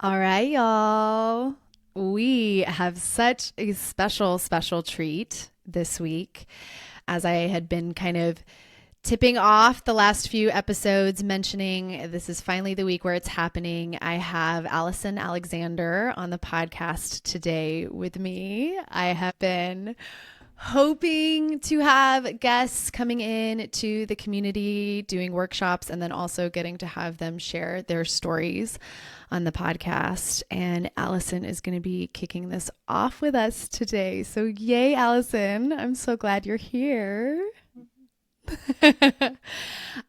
All right, y'all. We have such a special treat this week. As I had been kind of tipping off the last few episodes, mentioning this is finally the week where it's happening. I have Allison Alexander on the podcast today with me. I have been hoping to have guests coming in to the community doing workshops and then also getting to have them share their stories on the podcast. And Allison is going to be kicking this off with us today. So, yay, Allison. I'm so glad you're here.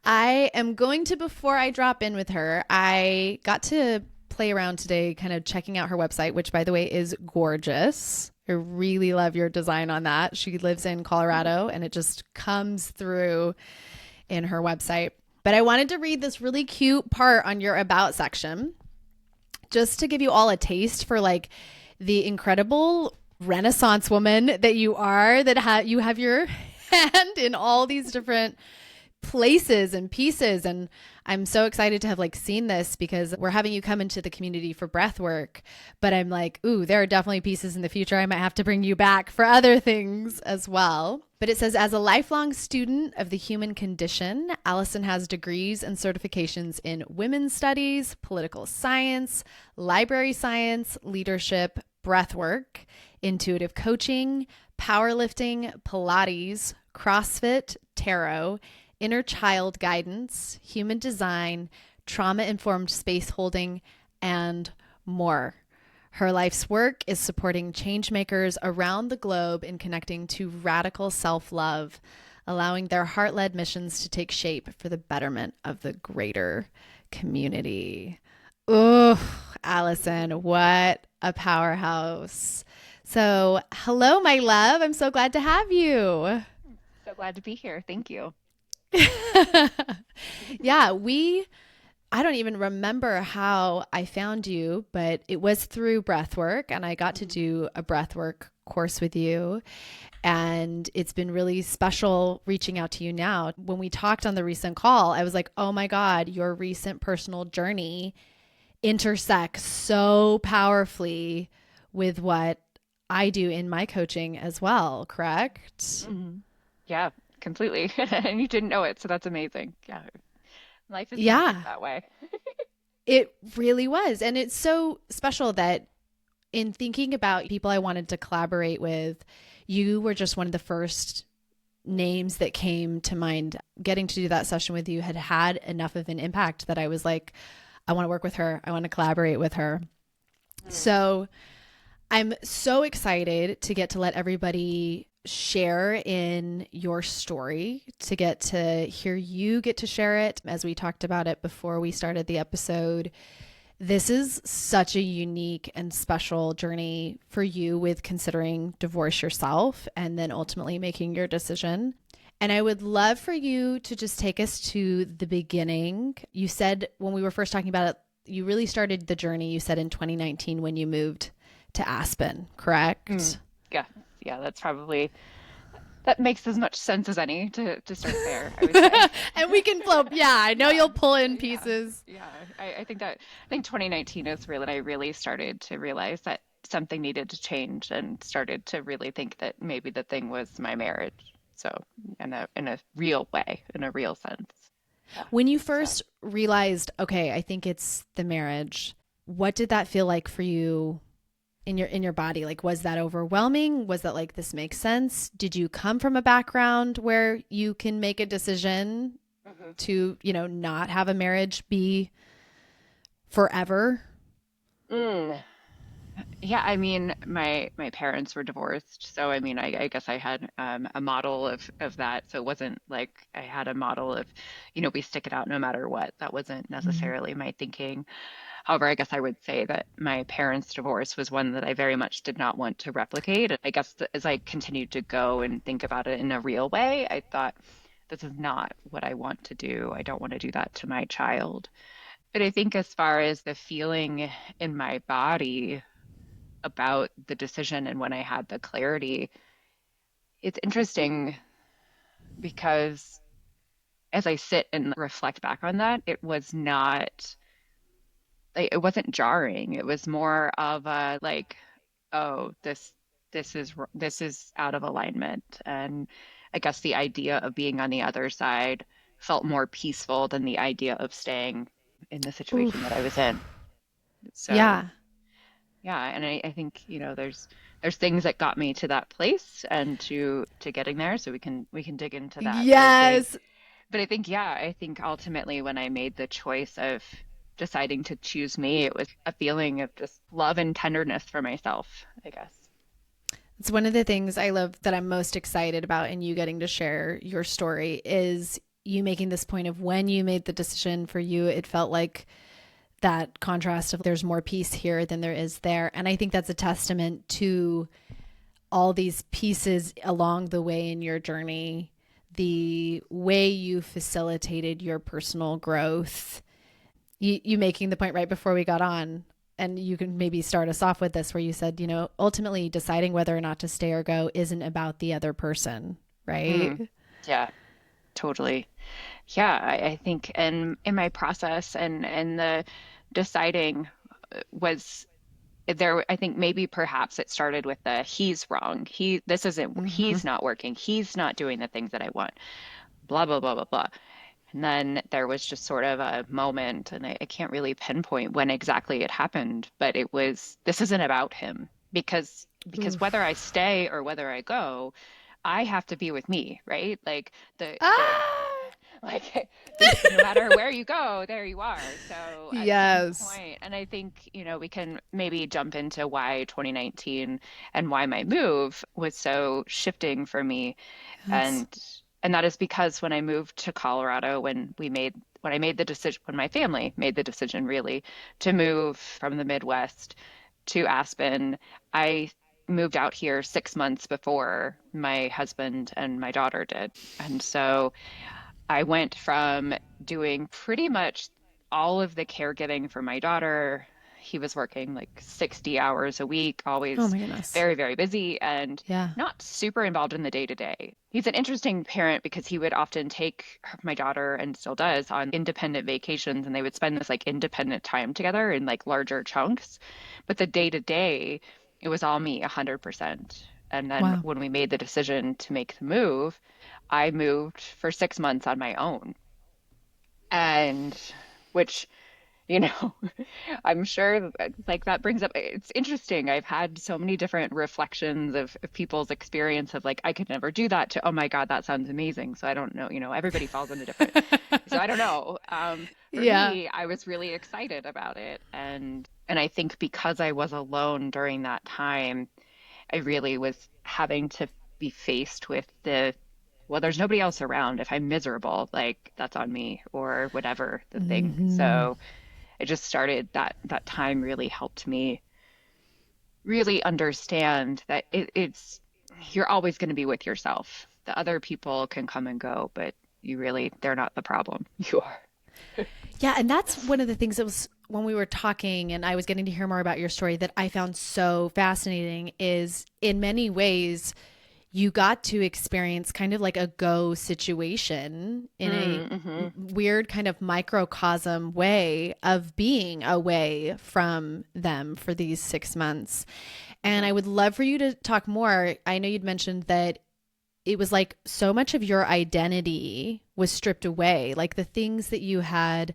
I am going to, before I drop in with her, I got to play around today, kind of checking out her website, which, by the way, is gorgeous. I really love your design on that. She lives in Colorado and it just comes through in her website. But I wanted to read this really cute part on your About section just to give you all a taste for like the incredible Renaissance woman that you are, that you have your hand in all these different places and pieces. And I'm so excited to have like seen this because we're having you come into the community for breath work. But I'm like, ooh, there are definitely pieces in the future. I might have to bring you back for other things as well. But it says, as a lifelong student of the human condition, Allison has degrees and certifications in women's studies, political science, library science, leadership, breathwork, intuitive coaching, powerlifting, Pilates, CrossFit, tarot, inner child guidance, human design, trauma informed space holding, and more. Her life's work is supporting change makers around the globe in connecting to radical self love, allowing their heart led missions to take shape for the betterment of the greater community. Oh, Allison, what a powerhouse. So, hello, my love. I'm so glad to have you. So glad to be here. Thank you. Yeah, I don't even remember how I found you, but it was through breathwork, and I got to Mhm. do a breathwork course with you. And it's been really special reaching out to you now. When we talked on the recent call, I was like, oh my God, your recent personal journey intersects so powerfully with what I do in my coaching as well, correct? Mhm. Yeah, completely. And you didn't know it, so that's amazing. Yeah, life is magic Yeah, that way. it really was. And it's so special that in thinking about people I wanted to collaborate with, you were just one of the first names that came to mind. Getting to do that session with you had had enough of an impact that I was like, I want to work with her. I want to collaborate with her. Mm. So I'm so excited to get to let everybody share in your story, to get to hear you get to share it. As we talked about it before we started the episode, this is such a unique and special journey for you with considering divorce yourself and then ultimately making your decision. And I would love for you to just take us to the beginning. You said when we were first talking about it, you really started the journey, you said in 2019 when you moved to Aspen, Mm. correct? Yeah, yeah, that makes as much sense as any to start there, I would say. And we can flow. Yeah, I know Yeah, you'll pull in yeah, pieces. yeah. I think 2019 is really when I really started to realize that something needed to change and started to really think that maybe the thing was my marriage. So in a real way, in a real sense. Yeah. When you So. first realized, okay, I think it's the marriage, what did that feel like for you in your body? Like, was that overwhelming? Was that like, this makes sense? Did you come from a background where you can make a decision Mhm. to, not have a marriage be forever? Mm. Yeah, I mean, my parents were divorced, so I mean, I guess I had a model of that. So it wasn't like I had a model of, we stick it out no matter what. That wasn't Mm. necessarily my thinking. However, I guess I would say that my parents' divorce was one that I very much did not want to replicate. I guess as I continued to go and think about it in a real way, I thought, this is not what I want to do. I don't want to do that to my child. But I think as far as the feeling in my body about the decision and when I had the clarity, it's interesting because as I sit and reflect back on that, it was not like it wasn't jarring. It was more of a like, oh, this is out of alignment. And I guess the idea of being on the other side felt more peaceful than the idea of staying in the situation that I was Oof. in. So Yeah. yeah, and I think, there's things that got me to that place and to getting there, so we can dig into that. Yes. But I think ultimately when I made the choice of deciding to choose me, it was a feeling of just love and tenderness for myself, I guess. It's one of the things I love that I'm most excited about in you getting to share your story is you making this point of when you made the decision for you, it felt like that contrast of there's more peace here than there is there. And I think that's a testament to all these pieces along the way in your journey, the way you facilitated your personal growth. You making the point right before we got on, and you can maybe start us off with this where you said, ultimately deciding whether or not to stay or go isn't about the other person, right? Mm, yeah, totally. Yeah, I think in my process and the deciding was there, I think maybe perhaps it started with the he's wrong. Mm-hmm. He's not working. He's not doing the things that I want. Blah, blah, blah, blah, blah. And then there was just sort of a moment, and I can't really pinpoint when exactly it happened, but this isn't about him because whether I Oof. stay or whether I go, I have to be with me, right? Like the Ah, like no matter where you go, there you are. So at some yes. point, and I think, we can maybe jump into why 2019 and why my move was so shifting for me. Yes. And and that is because when I moved to Colorado, when I made the decision, when my family made the decision really to move from the Midwest to Aspen, I moved out here 6 months before my husband and my daughter did. And so I went from doing pretty much all of the caregiving for my daughter. He was working like 60 hours a week, Oh always my goodness. very, very busy and Yeah. not super involved in the day to day. He's an interesting parent because he would often take my daughter and still does on independent vacations, and they would spend this like independent time together in like larger chunks. But the day to day, it was all me 100%. And then Wow. when we made the decision to make the move, I moved for 6 months on my own. And which, you know, I'm sure like that brings up, it's interesting. I've had so many different reflections of people's experience of like, I could never do that to, oh my God, that sounds amazing. So I don't know, everybody falls into different, so I don't know. For Yeah. me, I was really excited about it. And I think because I was alone during that time, I really was having to be faced with well, there's nobody else around. If I'm miserable, like that's on me or whatever the thing. Mm-hmm. So I just started that time really helped me really understand that you're always going to be with yourself. The other people can come and go, but they're not the problem. You are. Yeah, and that's one of the things that was when we were talking and I was getting to hear more about your story that I found so fascinating is in many ways you got to experience kind of like a go situation in a Mm-hmm. weird kind of microcosm way of being away from them for these 6 months. And Mm-hmm. I would love for you to talk more. I know you'd mentioned that it was like so much of your identity was stripped away, like the things that you had,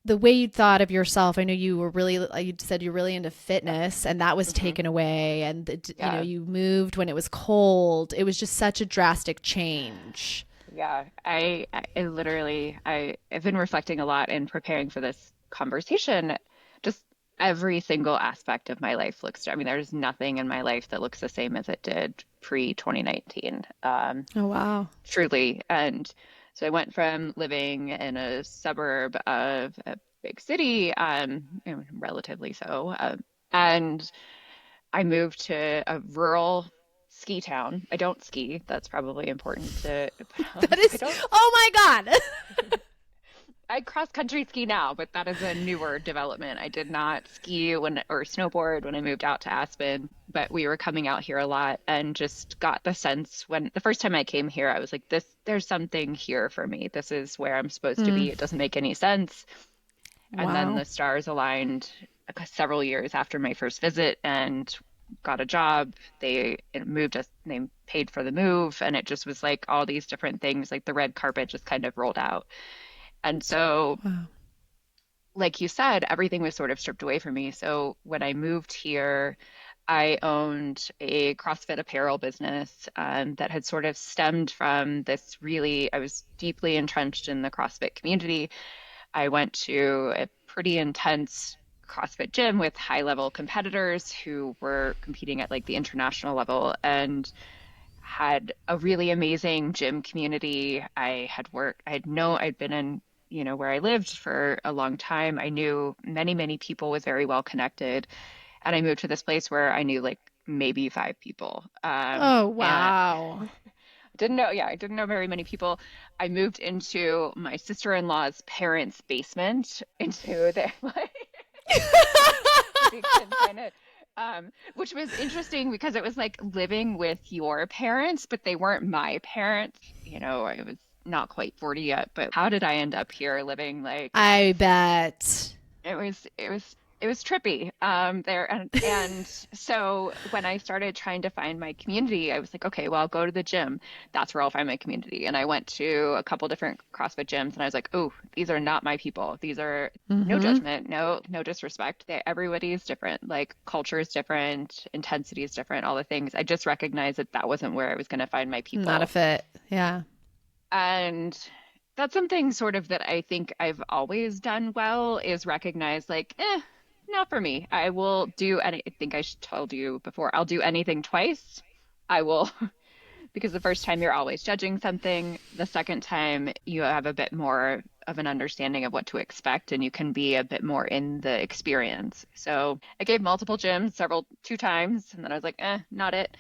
the way you thought of yourself. I know you were really, you said you're really into Yeah. fitness and that was Mm-hmm. taken away. And, Yeah. you moved when it was cold. It was just such a drastic change. Yeah, I literally I've been reflecting a lot in preparing for this conversation. Just every single aspect of my life I mean, there's nothing in my life that looks the same as it did pre 2019. Oh, wow. Truly. And so I went from living in a suburb of a big city, relatively so, and I moved to a rural ski town. I don't ski. That's probably important to put out. That I is, don't. oh my God. I cross country ski now, but that is a newer development. I did not ski or snowboard when I moved out to Aspen, but we were coming out here a lot and just got the sense when the first time I came here, I was like, there's something here for me. This is where I'm supposed to Mm, be. It doesn't make any sense. And then Wow. the stars aligned several years after my first visit and got a job. They moved us, they paid for the move, and it just was like all these different things, like the red carpet just kind of rolled out. And so, Wow. like you said, everything was sort of stripped away from me. So when I moved here, I owned a CrossFit apparel business that had sort of stemmed from this really, I was deeply entrenched in the CrossFit community. I went to a pretty intense CrossFit gym with high level competitors who were competing at like the international level and had a really amazing gym community. I'd been in, where I lived for a long time. I knew many, many people, was very well connected. And I moved to this place where I knew like maybe five people. Oh, And wow. I didn't know very many people. I moved into my sister-in-law's parents' basement into their like you can kind of which was interesting because it was like living with your parents, but they weren't my parents. I was not quite 40 yet, but how did I end up here living like I bet. it was trippy there and so when I started trying to find my community, I was like, okay, well, I'll go to the gym. That's where I'll find my community. And I went to a couple different CrossFit gyms and I was like, oh, these are not my people. These are no Mm-hmm. judgment, no disrespect. Everybody is different. Like culture is different, intensity is different, all the things. I just recognized that that wasn't where I was going to find my Not a people. fit. Yeah. And that's something sort of that I think I've always done well is recognize like, not for me. I will do any, I think I told you before, I'll do anything twice. I will, because the first time you're always judging something. The second time you have a bit more of an understanding of what to expect and you can be a bit more in the experience. So I gave multiple gyms two times, and then I was like, not it.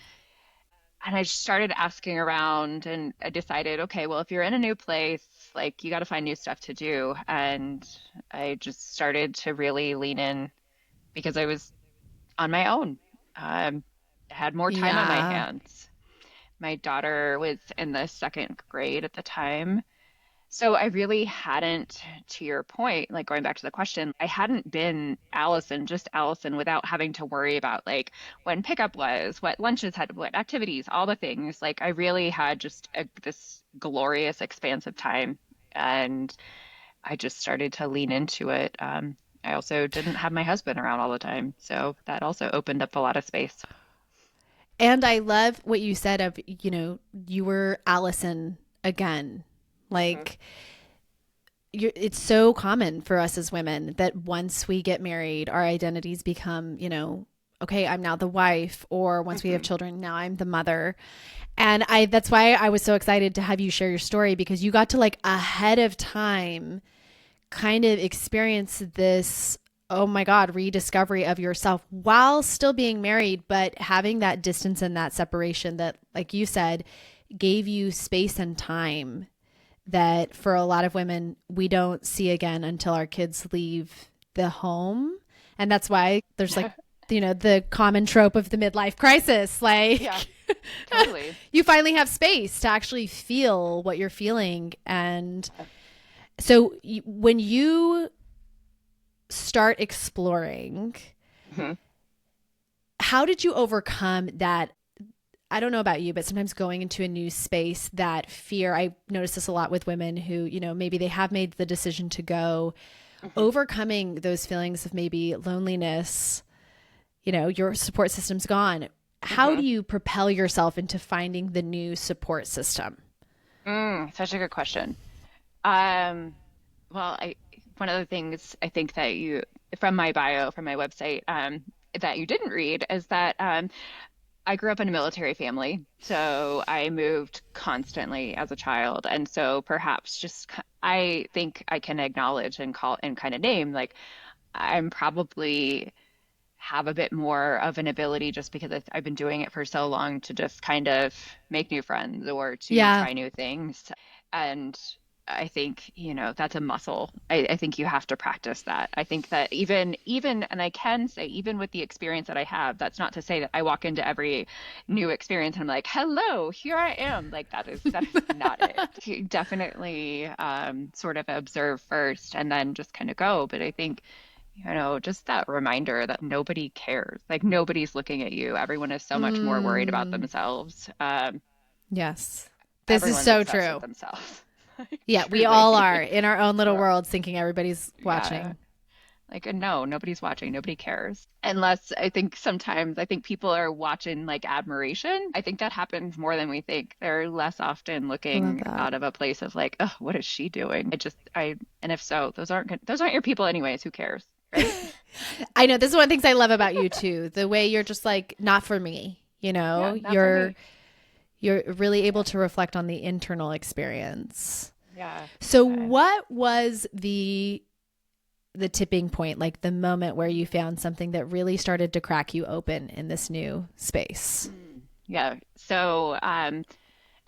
And I started asking around and I decided, okay, well, if you're in a new place, like you got to find new stuff to do. And I just started to really lean in because I was on my own. I had more time on my Yeah. hands. My daughter was in the second grade at the time. So I really hadn't, to your point, like going back to the question, I hadn't been Allison, just Allison, without having to worry about like when pickup was, what lunches had, what activities, all the things. Like I really had just this glorious expanse of time, and I just started to lean into it. I also didn't have my husband around all the time, so that also opened up a lot of space. And I love what you said of, you were Allison again. Mhm. Like, it's so common for us as women that once we get married, our identities become, okay, I'm now the wife, or once we have Mhm. children, now I'm the mother. And that's why I was so excited to have you share your story, because you got to like ahead of time kind of experience this, oh my God, rediscovery of yourself while still being married, but having that distance and that separation that, like you said, gave you space and time that for a lot of women, we don't see again until our kids leave the home. And that's why there's like, the common trope of the midlife crisis. Yeah, Like, totally. you finally have space to actually feel what you're feeling. And so when you start exploring, Mhm. how did you overcome that? I don't know about you, but sometimes going into a new space, that fear, I notice this a lot with women who, maybe they have made the decision to go, Mhm. overcoming those feelings of maybe loneliness, your support system's gone. How do Mhm. you propel yourself into finding the new support system? Such a good question. Um, well, one of the things I think that from my bio, from my website, that you didn't read is that I grew up in a military family, so I moved constantly as a child, and so perhaps I think I can acknowledge and call and kind of name like I'm probably have a bit more of an ability just because I've been doing it for so long to just kind of make new friends or to Yeah. try new things. And I think, that's a muscle. I think you have to practice that. I think that and I can say, even with the experience that I have, that's not to say that I walk into every new experience and I'm like, hello, here I am. Like that is not it. You definitely sort of observe first and then just kind of go. But I think, just that reminder that nobody cares. Like nobody's looking at you. Everyone is so much more worried about Mm, themselves. yes. This is Everyone's so obsessed with true. themselves. Yeah, we all are Truly. in our own little We're- worlds thinking everybody's Yeah. watching. Like, no, nobody's watching. Nobody cares. Unless I think sometimes I think people are watching like admiration. I think that happens more than we think. They're less often I love looking that. out of a place of like, oh, what is she doing? And if so, those aren't your people anyways. Who cares? Right? I know this is one of the things I love about you too. The way you're just like, not for me, Yeah, not for you're me. really able Yeah. to reflect on the internal experience. Yeah. So Uh, what was the tipping point, like the moment where you found something that really started to crack you open in this new space? yeah. So,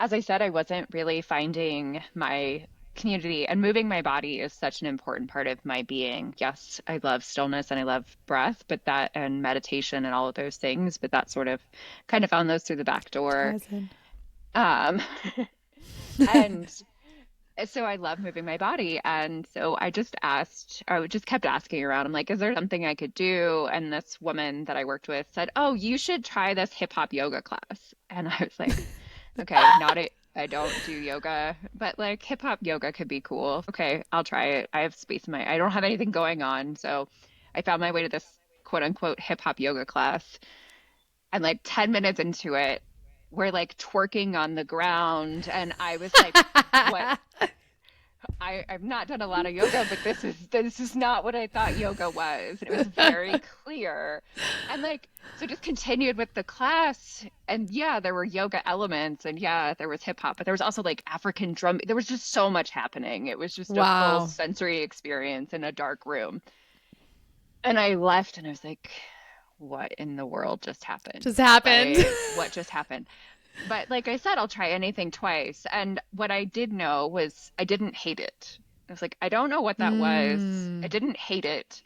as I said, I wasn't really finding my community, and moving my body is such an important part of my being. Yes, I love stillness and I love breath, but that and meditation and all of those things, but that sort of kind of found those through the back door. Ties in. Um, and so I love moving my body. And so I just kept asking around. I'm like, is there something I could do? And this woman that I worked with said, oh, you should try this hip hop yoga class. And I was like, okay, not it. I don't do yoga, but like hip hop yoga could be cool. Okay, I'll try it. I have space in I don't have anything going on. So I found my way to this quote unquote hip hop yoga class. And like 10 minutes into it, we're like twerking on the ground. And I was like, what? I've not done a lot of yoga, but this is not what I thought yoga was. And it was very clear. And like, so just continued with the class. And yeah, there were yoga elements and yeah, there was hip hop, but there was also like African drum. There was just so much happening. It was just a full Wow. sensory experience in a dark room. And I left and I was like, what in the world just happened? Just happened. Like, what just happened? But like I said, I'll try anything twice. And what I did know was I didn't hate it. I was like, I don't know what that was. I Mm. didn't hate it,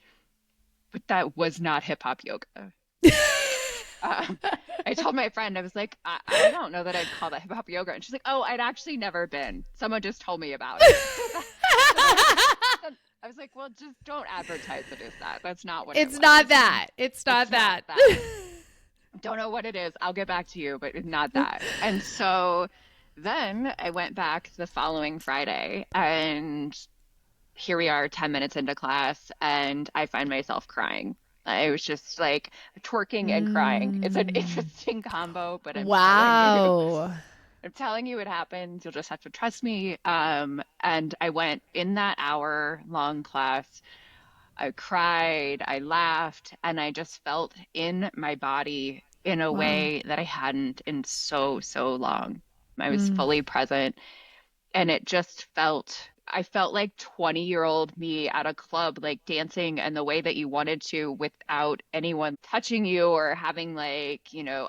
but that was not hip hop yoga. Um, I told my friend, I was like, I don't know that I'd call that hip hop yoga. And she's like, oh, I'd actually never been. Someone just told me about it. So I was like, well, just don't advertise it as that. That's not what it It's not was. that. It's not It's not that. that. Don't know what it is. I'll get back to you, but it's not that. And so then I went back the following Friday, and here we are 10 minutes into class, and I find myself crying. I was just like twerking and crying. It's an Mm. interesting combo, but Wow. I'm telling you it happens. You'll just have to trust me. And I went in that hour long class. I cried, I laughed, and I just felt in my body in a Wow. way that I hadn't in so, so long. I was Mm. fully present, and I felt like 20-year-old me at a club, like dancing and the way that you wanted to without anyone touching you or having like,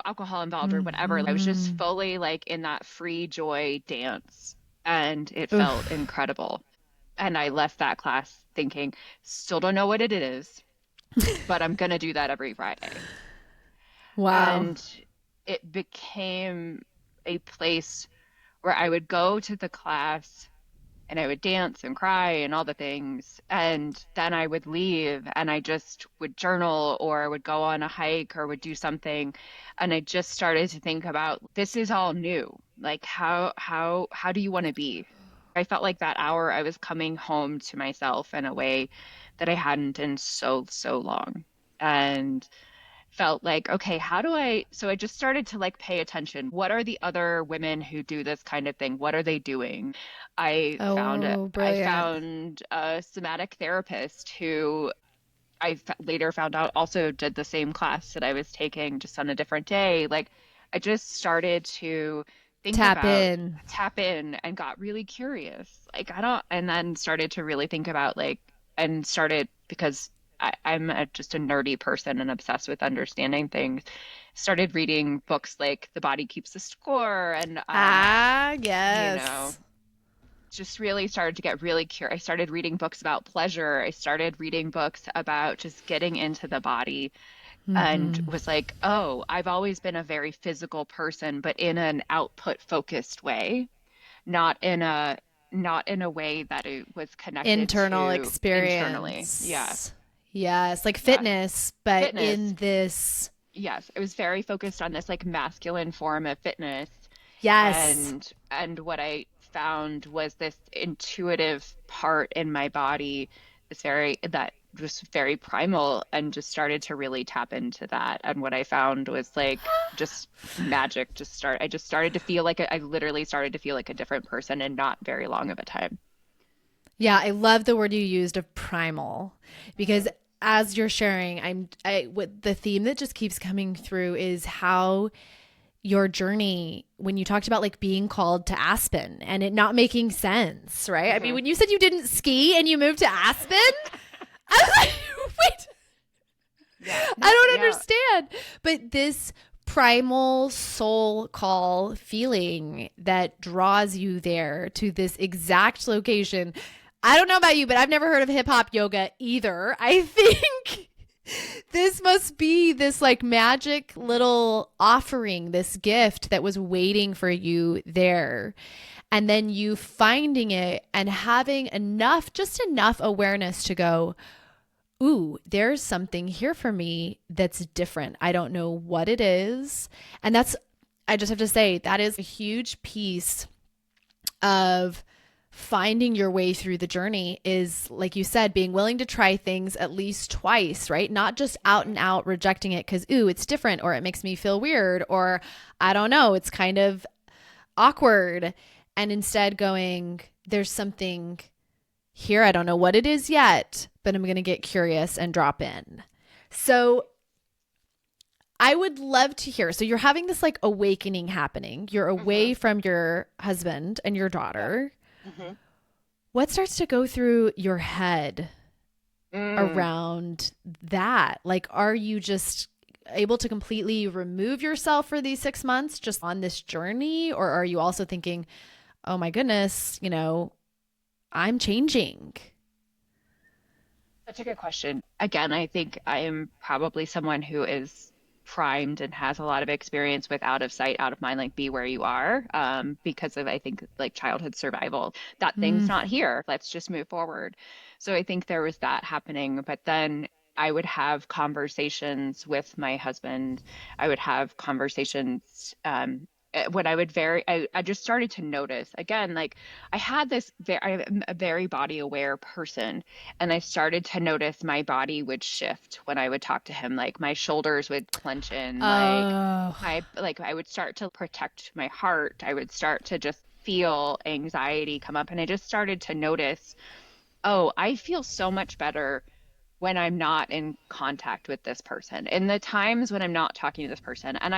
alcohol involved or whatever. I was just Hmm. fully like in that free joy dance, and it felt Oof. incredible. And I left that class thinking, still don't know what it is, but I'm going to do that every Friday. Wow. And it became a place where I would go to the class and I would dance and cry and all the things. And then I would leave and I just would journal or would go on a hike or would do something. And I just started to think about this is all new. Like how do you want to be? I felt like that hour I was coming home to myself in a way that I hadn't in so, so long. And felt like, okay, so I just started to like pay attention. What are the other women who do this kind of thing? What are they doing? Oh, I brilliant. found a somatic therapist who later found out also did the same class that I was taking just on a different day. Like I just started to Tap in. tap in and got really curious. Like I don't, and then started to really think about like, and started because just a nerdy person and obsessed with understanding things. Started reading books like The Body Keeps the Score and, Ah, you know, yes. just really started to get really curious. I started reading books about pleasure. I started reading books about just getting into the body and Hmm. was like, oh, I've always been a very physical person, but in an output focused way, not in a not in a way that it was connected Internal to internally. experience. Yes. Yes, like Yes. fitness, but Fitness. in this. Yes. It was very focused on this like masculine form of fitness. Yes. And what I found was this intuitive part in my body is very that was very primal and just started to really tap into that. And what I found was like just magic I just started to feel like I literally started to feel like a different person in not very long of a time. Yeah, I love the word you used of primal because Mhm. as you're sharing, what the theme that just keeps coming through is how your journey when you talked about like being called to Aspen and it not making sense, right? I mean, Mhm. when you said you didn't ski and you moved to Aspen, I was like, wait, Yeah. I No, don't yeah. understand. But this primal soul call feeling that draws you there to this exact location. I don't know about you, but I've never heard of hip hop yoga either. I think this must be this like magic little offering, this gift that was waiting for you there. And then you finding it and having enough, just enough awareness to go, ooh, there's something here for me that's different. I don't know what it is. And that's, I just have to say, that is a huge piece of finding your way through the journey is, like you said, being willing to try things at least twice, right? Not just out Mhm. and out rejecting it because, ooh, it's different or it makes me feel weird or I don't know, it's kind of awkward. And instead going, there's something here. I don't know what it is yet, but I'm going to get curious and drop in. So I would love to hear. So you're having this like awakening happening. You're Mhm. away from your husband and your Yeah. daughter. Mhm. What starts to go through your head Mm. around that? Like, are you just able to completely remove yourself for these 6 months just on this journey? Or are you also thinking, oh my goodness, I'm changing? That's a good question. Again, I think I am probably someone who is primed and has a lot of experience with out of sight, out of mind, like be where you are, because of I think like childhood survival. That thing's Mm, not here. Let's just move forward. So I think there was that happening, but then I would have conversations with my husband. I would have conversations when I would I just started to notice again, like I'm a very body aware person and I started to notice my body would shift when I would talk to him. Like my shoulders would clench in, oh, like I would start to protect my heart. I would start to just feel anxiety come up. And I just started to notice, oh, I feel so much better when I'm not in contact with this person. In the times when I'm not talking to this person. And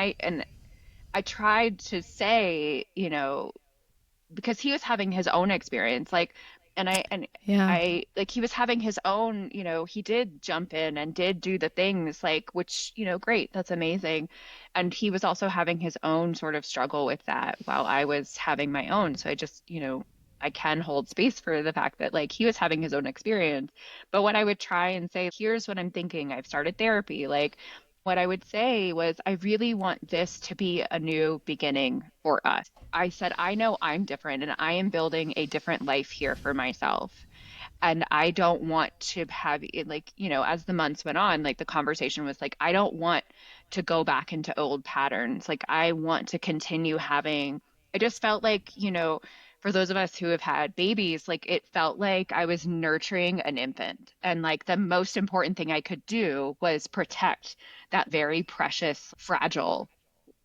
I tried to say, because he was having his own experience and yeah. I like he was having his own, he did jump in and did do the things like which, great, that's amazing. And he was also having his own sort of struggle with that while I was having my own. So I just, I can hold space for the fact that like he was having his own experience. But when I would try and say, here's what I'm thinking, I've started therapy, like what I would say was, I really want this to be a new beginning for us. I said, I know I'm different and I am building a different life here for myself. And I don't want to have it like, as the months went on, like the conversation was like, I don't want to go back into old patterns. Like, I want to continue having, I just felt like, for those of us who have had babies, like it felt like I was nurturing an infant. And like the most important thing I could do was protect that very precious, fragile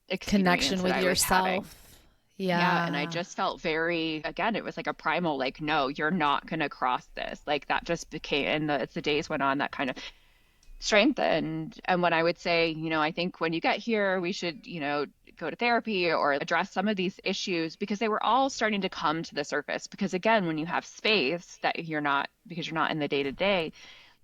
experience Connection that with I was having. yourself. Yeah, and I Yeah. just felt very, again, it was like a primal, like, no, you're not going to cross this. Like that just became, and as the days went on, that kind of strengthened. And when I would say, I think when you get here, we should, go to therapy or address some of these issues because they were all starting to come to the surface. Because again, when you have space that you're not, because you're not in the day to day,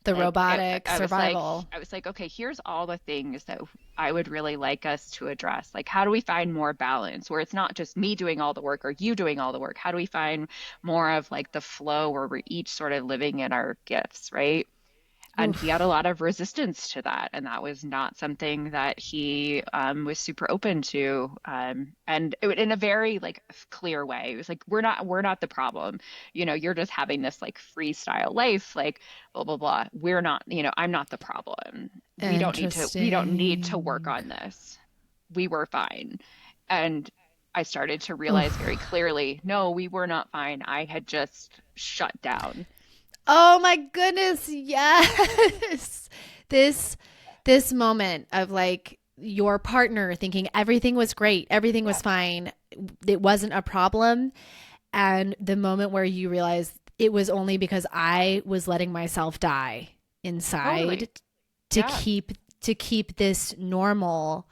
The Like robotic I was like, survival. okay, here's all the things that I would really like us to address. Like, how do we find more balance where it's not just me doing all the work or you doing all the work? How do we find more of like the flow where we're each sort of living in our gifts, right? And he had a Oof. lot of resistance to that, and that was not something that he was super open to. And in a very like clear way, it was like we're not the problem. You're just having this like freestyle life, like blah blah blah. We're not, I'm not the problem. We don't need to work Interesting. on this. We were fine. And I started to realize very Oof. clearly, no, we were not fine. I had just shut down. Oh my goodness, yes. This this moment of like your partner thinking everything was great, everything was Yeah, fine, it wasn't a problem, and the moment where you realize it was only because I was letting myself die inside totally. to Yeah. keep this normal.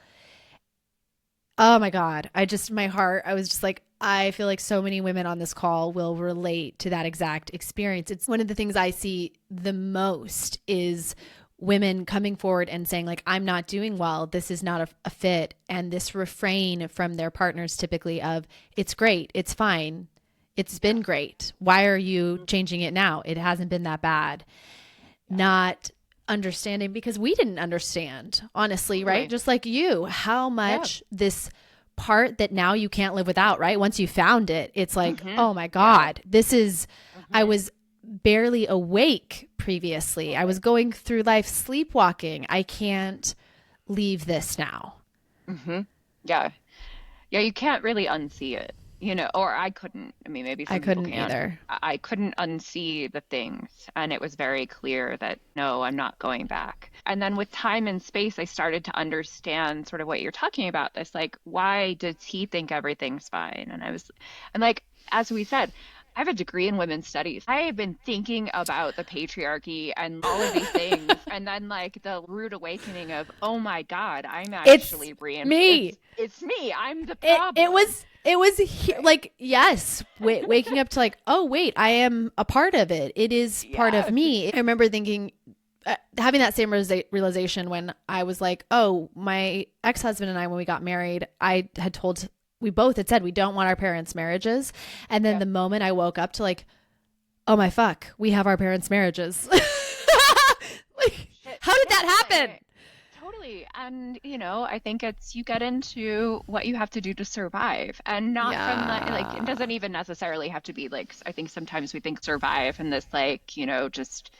Oh my God. My heart, I was just like, I feel like so many women on this call will relate to that exact experience. It's one of the things I see the most is women coming forward and saying like, I'm not doing well. This is not a fit. And this refrain from their partners typically of, it's great. It's fine. It's Yeah. been great. Why are you Mhm. changing it now? It hasn't been that bad. Yeah. Not understanding because we didn't understand, honestly, right? Totally. Just like you, how Yeah. much this part that now you can't live without, right? Once you found it, it's like, Hmm. oh my Yeah. God, this is, I Hmm. was barely awake previously. I was Totally. going through life sleepwalking. I can't leave this now. Hmm. Yeah. Yeah, you can't really unsee it, or I couldn't. I mean, maybe I some people couldn't can. either. I couldn't unsee the things. And it was very clear that no, I'm not going back. And then with time and space, I started to understand sort of what you're talking about this, like, why does he think everything's fine? And like, as we said, I have a degree in women's studies. I have been thinking about the patriarchy and all of these things. And then like the rude awakening of, oh my God, I'm It's actually reinf me. it's me. I'm the It problem. was Right? like yes, waking up to like, oh wait, I am a part of it. It is part of Yeah. me. I remember thinking having that same realization when I was like, oh, my ex-husband and I, when we got married, I had told, we both had said we don't want our parents' marriages. And then Yeah. the moment I woke up to like, oh my fuck, we have our parents' marriages. Like, Shit. how did Yeah. that happen? Totally. And, I think you get into what you have to do to survive and not from like, it Yeah. doesn't even necessarily have to be like, I think sometimes we think survive in this like, just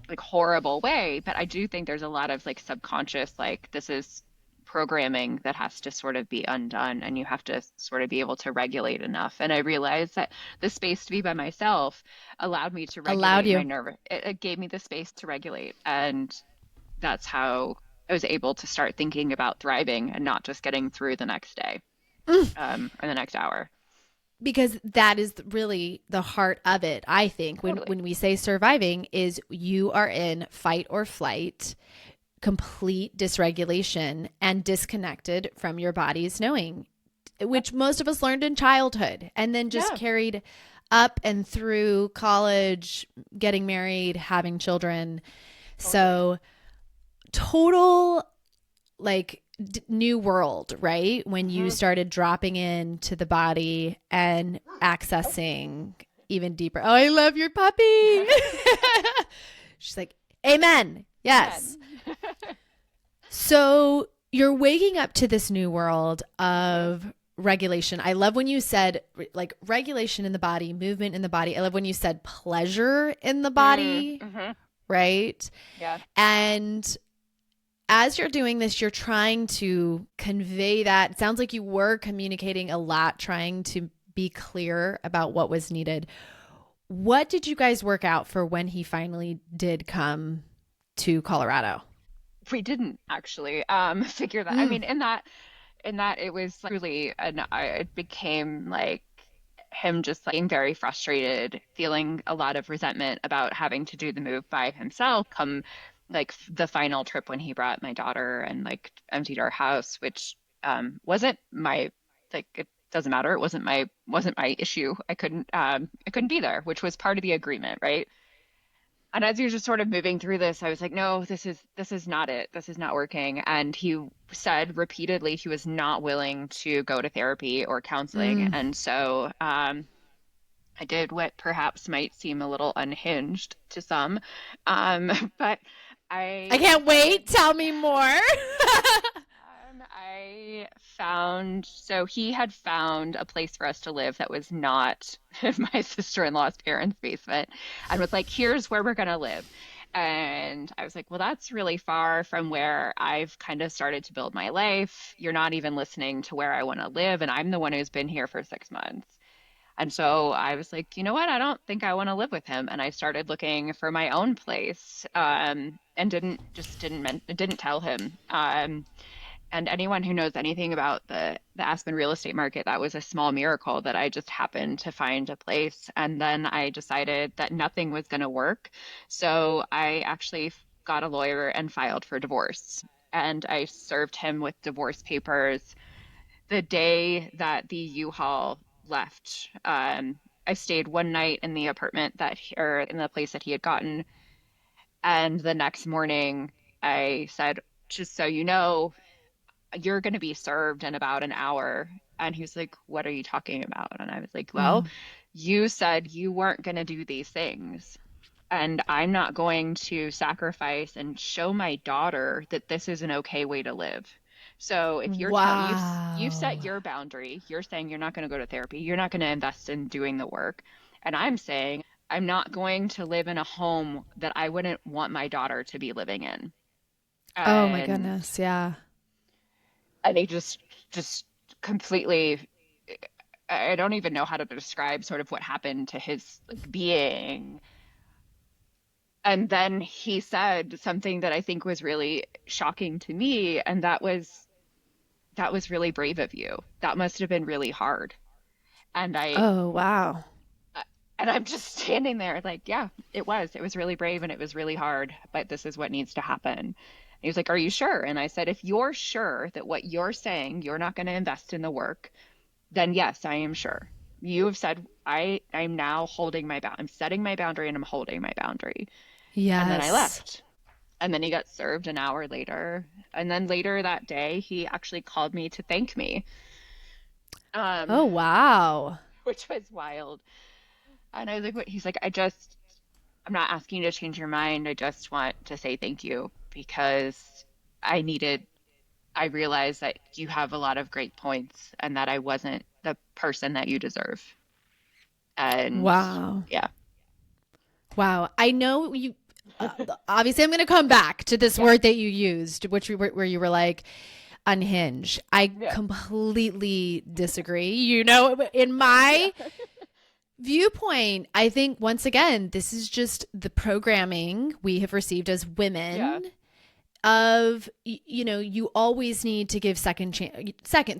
like horrible way. But I do think there's a lot of like subconscious, like this is programming that has to sort of be undone and you have to sort of be able to regulate enough. And I realized that the space to be by myself allowed me to Allowed regulate my you. nerve. It gave me the space to regulate. And that's how I was able to start thinking about thriving and not just getting through the next day, or the next hour. Because that is really the heart of it. I think Totally. when we say surviving is you are in fight or flight, complete dysregulation and disconnected from your body's knowing, Yep. which most of us learned in childhood and then just Yeah. carried up and through college, getting married, having children. Totally. So total like new world, right? When you Hmm. started dropping into the body and accessing even deeper. Oh, I love your puppy. She's like, amen. Yes. Amen. So you're waking up to this new world of regulation. I love when you said like regulation in the body, movement in the body. I love when you said pleasure in the body, Mm-hmm. right? Yeah. And as you're doing this, you're trying to convey that. It sounds like you were communicating a lot, trying to be clear about what was needed. What did you guys work out for when he finally did come to Colorado? We didn't actually figure that. I Mm. mean, in that it was like truly, and it became like him just like being very frustrated, feeling a lot of resentment about having to do the move by himself. Come like the final trip when he brought my daughter and like emptied our house, which wasn't my like it doesn't matter. It wasn't my issue. I couldn't be there, which was part of the agreement, right? And as he was just sort of moving through this, I was like, no, this is not it. This is not working. And he said repeatedly he was not willing to go to therapy or counseling. Mm. And so I did what perhaps might seem a little unhinged to some. But I I can't wait. decided Tell me more. I found, so he had found a place for us to live that was not my sister-in-law's parents' basement and was like, here's where we're going to live. And I was like, well, that's really far from where I've kind of started to build my life. You're not even listening to where I want to live. And I'm the one who's been here for 6 months. And so I was like, you know what? I don't think I want to live with him. And I started looking for my own place, and didn't tell him. And anyone who knows anything about the Aspen real estate market, that was a small miracle that I just happened to find a place. And then I decided that nothing was going to work. So I actually got a lawyer and filed for divorce. And I served him with divorce papers the day that the U-Haul left. I stayed one night in the apartment or in the place that he had gotten. And the next morning, I said, just so you know, you're going to be served in about an hour. And he was like, what are you talking about? And I was like, well, Mm. you said you weren't going to do these things. And I'm not going to sacrifice and show my daughter that this is an okay way to live. So if you're telling you've set Wow. your boundary, you're saying you're not going to go to therapy, you're not going to invest in doing the work. And I'm saying I'm not going to live in a home that I wouldn't want my daughter to be living in. Oh my And goodness. Yeah. and he just completely, I don't even know how to describe sort of what happened to his like being. And then he said something that I think was really shocking to me, and that was really brave of you. That must have been really hard. And I Oh, wow. and I'm just standing there like, yeah, it was. It was really brave and it was really hard, but this is what needs to happen. And he was like, are you sure? And I said, if you're sure that what you're saying, you're not going to invest in the work, then yes, I am sure. You have said I'm now holding I'm setting my boundary and I'm holding my boundary. And then I Yes. left. And then he got served an hour later. And then later that day, he actually called me to thank me, um, Oh, wow. which was wild. And I was like, what? He's like, I'm not asking you to change your mind. I just want to say thank you because I needed, I realized that you have a lot of great points and that I wasn't the person that you deserve. And Wow. yeah, Wow. I know you. Obviously, I'm going to come back to this yeah, word that you used, where you were like unhinged. I yeah, completely disagree. You know, in my yeah, viewpoint, I think once again, this is just the programming we have received as yeah, women of you always need to give second,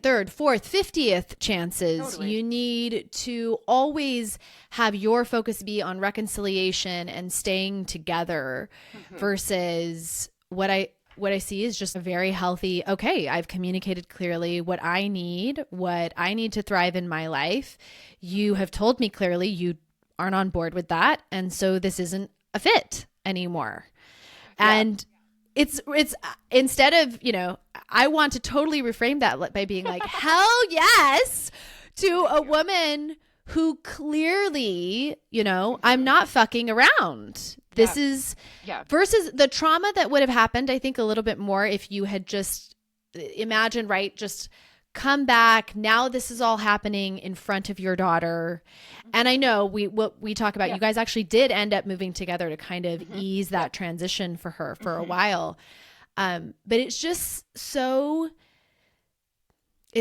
third, fourth, 50th chances. totally. You need to always have your focus be on reconciliation and staying together Hmm. versus what I see is just a very healthy, okay, I've communicated clearly what I need to thrive in my life. You have told me clearly you aren't on board with that, and so this isn't a fit anymore. Yeah. And it's instead of, I want to totally reframe that by being like, hell yes to Thank a you. woman who clearly, I'm not fucking around. Yeah. This is Yeah. versus the trauma that would have happened, I think, a little bit more if you had just imagine, right? Just come back. Now this is all happening in front of your daughter. And I know what we talk about, Yeah. you guys actually did end up moving together to kind of Hmm. ease Yeah. that transition for her for a Hmm. while. But it's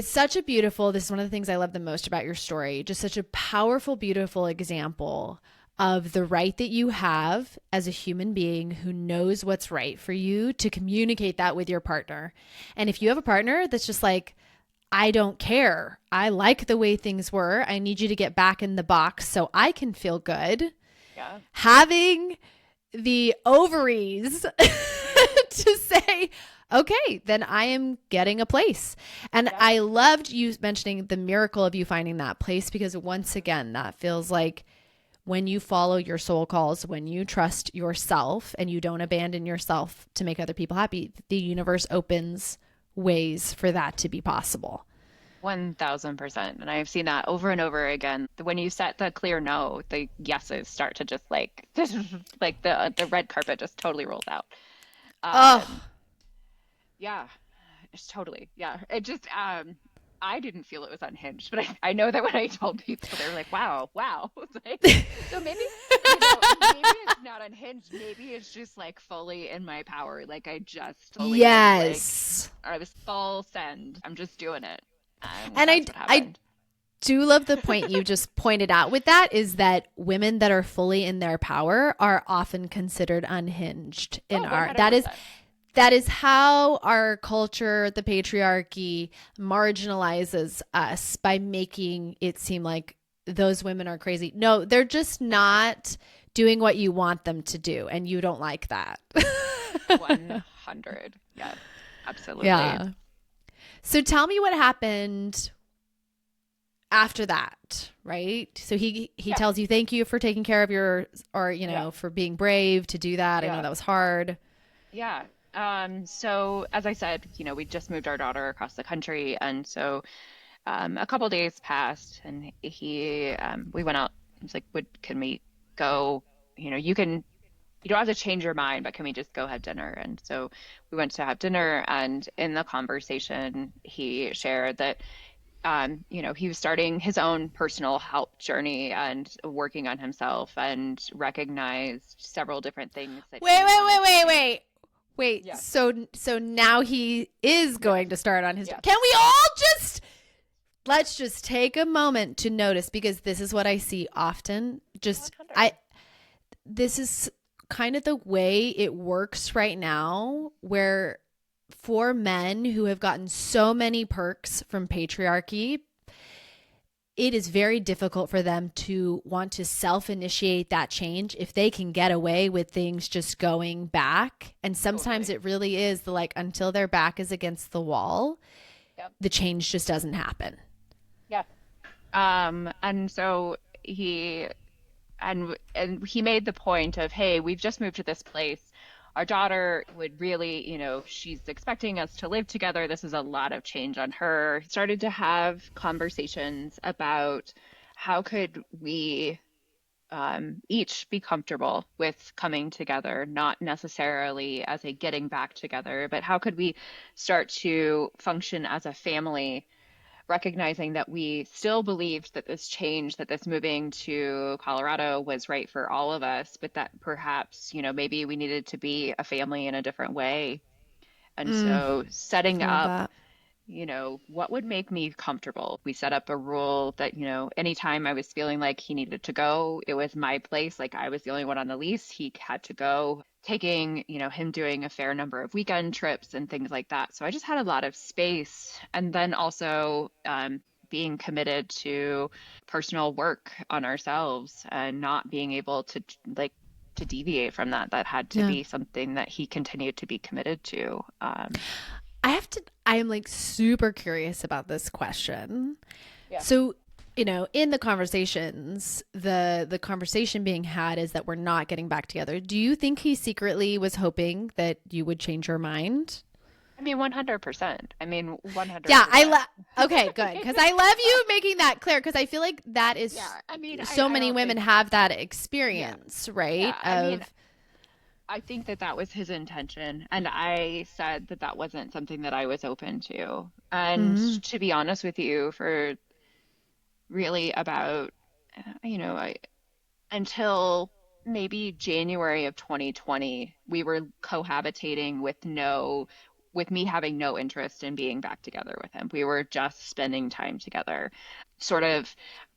such a beautiful, this is one of the things I love the most about your story, just such a powerful, beautiful example of the right that you have as a human being who knows what's right for you to communicate that with your partner. And if you have a partner that's just like, I don't care, I like the way things were, I need you to get back in the box so I can feel good, Yeah. having the ovaries to say, okay, then I am getting a place. And Yeah. I loved you mentioning the miracle of you finding that place, because once again, that feels like when you follow your soul calls, when you trust yourself and you don't abandon yourself to make other people happy, the universe opens ways for that to be possible. 1000%. And I've seen that over and over again. When you set the clear no, the yeses start to just like like the red carpet just totally rolls out. Um, Oh, yeah, it's totally. Yeah. It just I didn't feel it was unhinged, but I know that when I told people, they were like, wow, wow. It's like, so maybe, maybe it's not unhinged. Maybe it's just like fully in my power. Like I just fully was like, yes. I was full send. I'm just doing it. And And that's what I happened. do love the point you just pointed out with that is that women that are fully in their power are often considered unhinged in Oh, our 100%. that is how our culture, the patriarchy, marginalizes us by making it seem like those women are crazy. No, they're just not doing what you want them to do, and you don't like that. 100. Yes, absolutely. Yeah. So tell me what happened after that, right? So he Yeah, tells you thank you for taking care of your or yeah, for being brave to do that. I know yeah, that was hard. yeah. So as I said, we just moved our daughter across the country, and so a couple days passed, and we went out. He was like, "Would can we go? You don't have to change your mind, but can we just go have dinner?" And so we went to have dinner, and in the conversation, he shared that he was starting his own personal health journey and working on himself and recognized several different things that Wait, he wait, wanted wait, to wait, change. wait. Wait. Yeah, So now he is yeah, going to start on his yeah, Can we all just let's just take a moment to notice because this is what I see often. Just I 100. this is kind of the way it works right now where for men who have gotten so many perks from patriarchy, it is very difficult for them to want to self initiate that change if they can get away with things just going back. And sometimes Totally. it really is the like until their back is against the wall, Yep. the change just doesn't happen. Yeah. And so he made the point of, hey, we've just moved to this place. Our daughter would really, she's expecting us to live together. This is a lot of change on her. Started to have conversations about how could we each be comfortable with coming together, not necessarily as a getting back together, but how could we start to function as a family, recognizing that we still believed that this change, that this moving to Colorado was right for all of us, but that perhaps, maybe we needed to be a family in a different way. And Mm, so setting I love up, that. what would make me comfortable? We set up a rule that, anytime I was feeling like he needed to go, it was my place. Like I was the only one on the lease. He had to go, taking, him doing a fair number of weekend trips and things like that. So I just had a lot of space. And then also, being committed to personal work on ourselves and not being able to like to deviate from that. That had to Yeah. be something that he continued to be committed to. I am like super curious about this question. Yeah. So, in the conversations, the conversation being had is that we're not getting back together. Do you think he secretly was hoping that you would change your mind? I mean, 100%. I mean, Yeah, 100%. okay, good. Cuz I love you making that clear cuz I feel like that is Yeah, I mean, so I many don't women think, have that yeah, experience, right? yeah. I mean, Of I think that that was his intention. And I said that that wasn't something that I was open to. And mm, to be honest with you, for really about, I until maybe January of 2020, we were cohabitating with me having no interest in being back together with him. We were just spending time together. Sort of,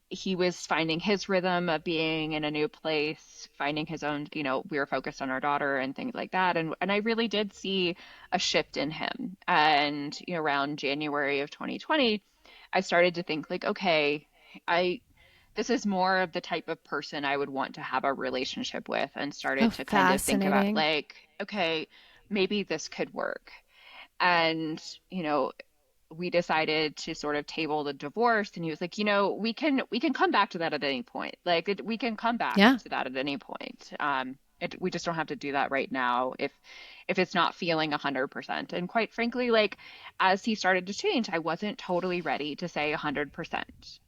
he was finding his rhythm of being in a new place, finding his own, we were focused on our daughter and things like that. And I really did see a shift in him. And, around January of 2020, I started to think like, okay, I this is more of the type of person I would want to have a relationship with, and oh, started to kind of think about fascinating. like, okay, maybe this could work. And, you know, we decided to sort of table the divorce, and he was like, we can come back to that at any point. Like we can come back Yeah. to that at any point. We just don't have to do that right now if it's not feeling 100%. And quite frankly, like as he started to change, I wasn't totally ready to say 100%.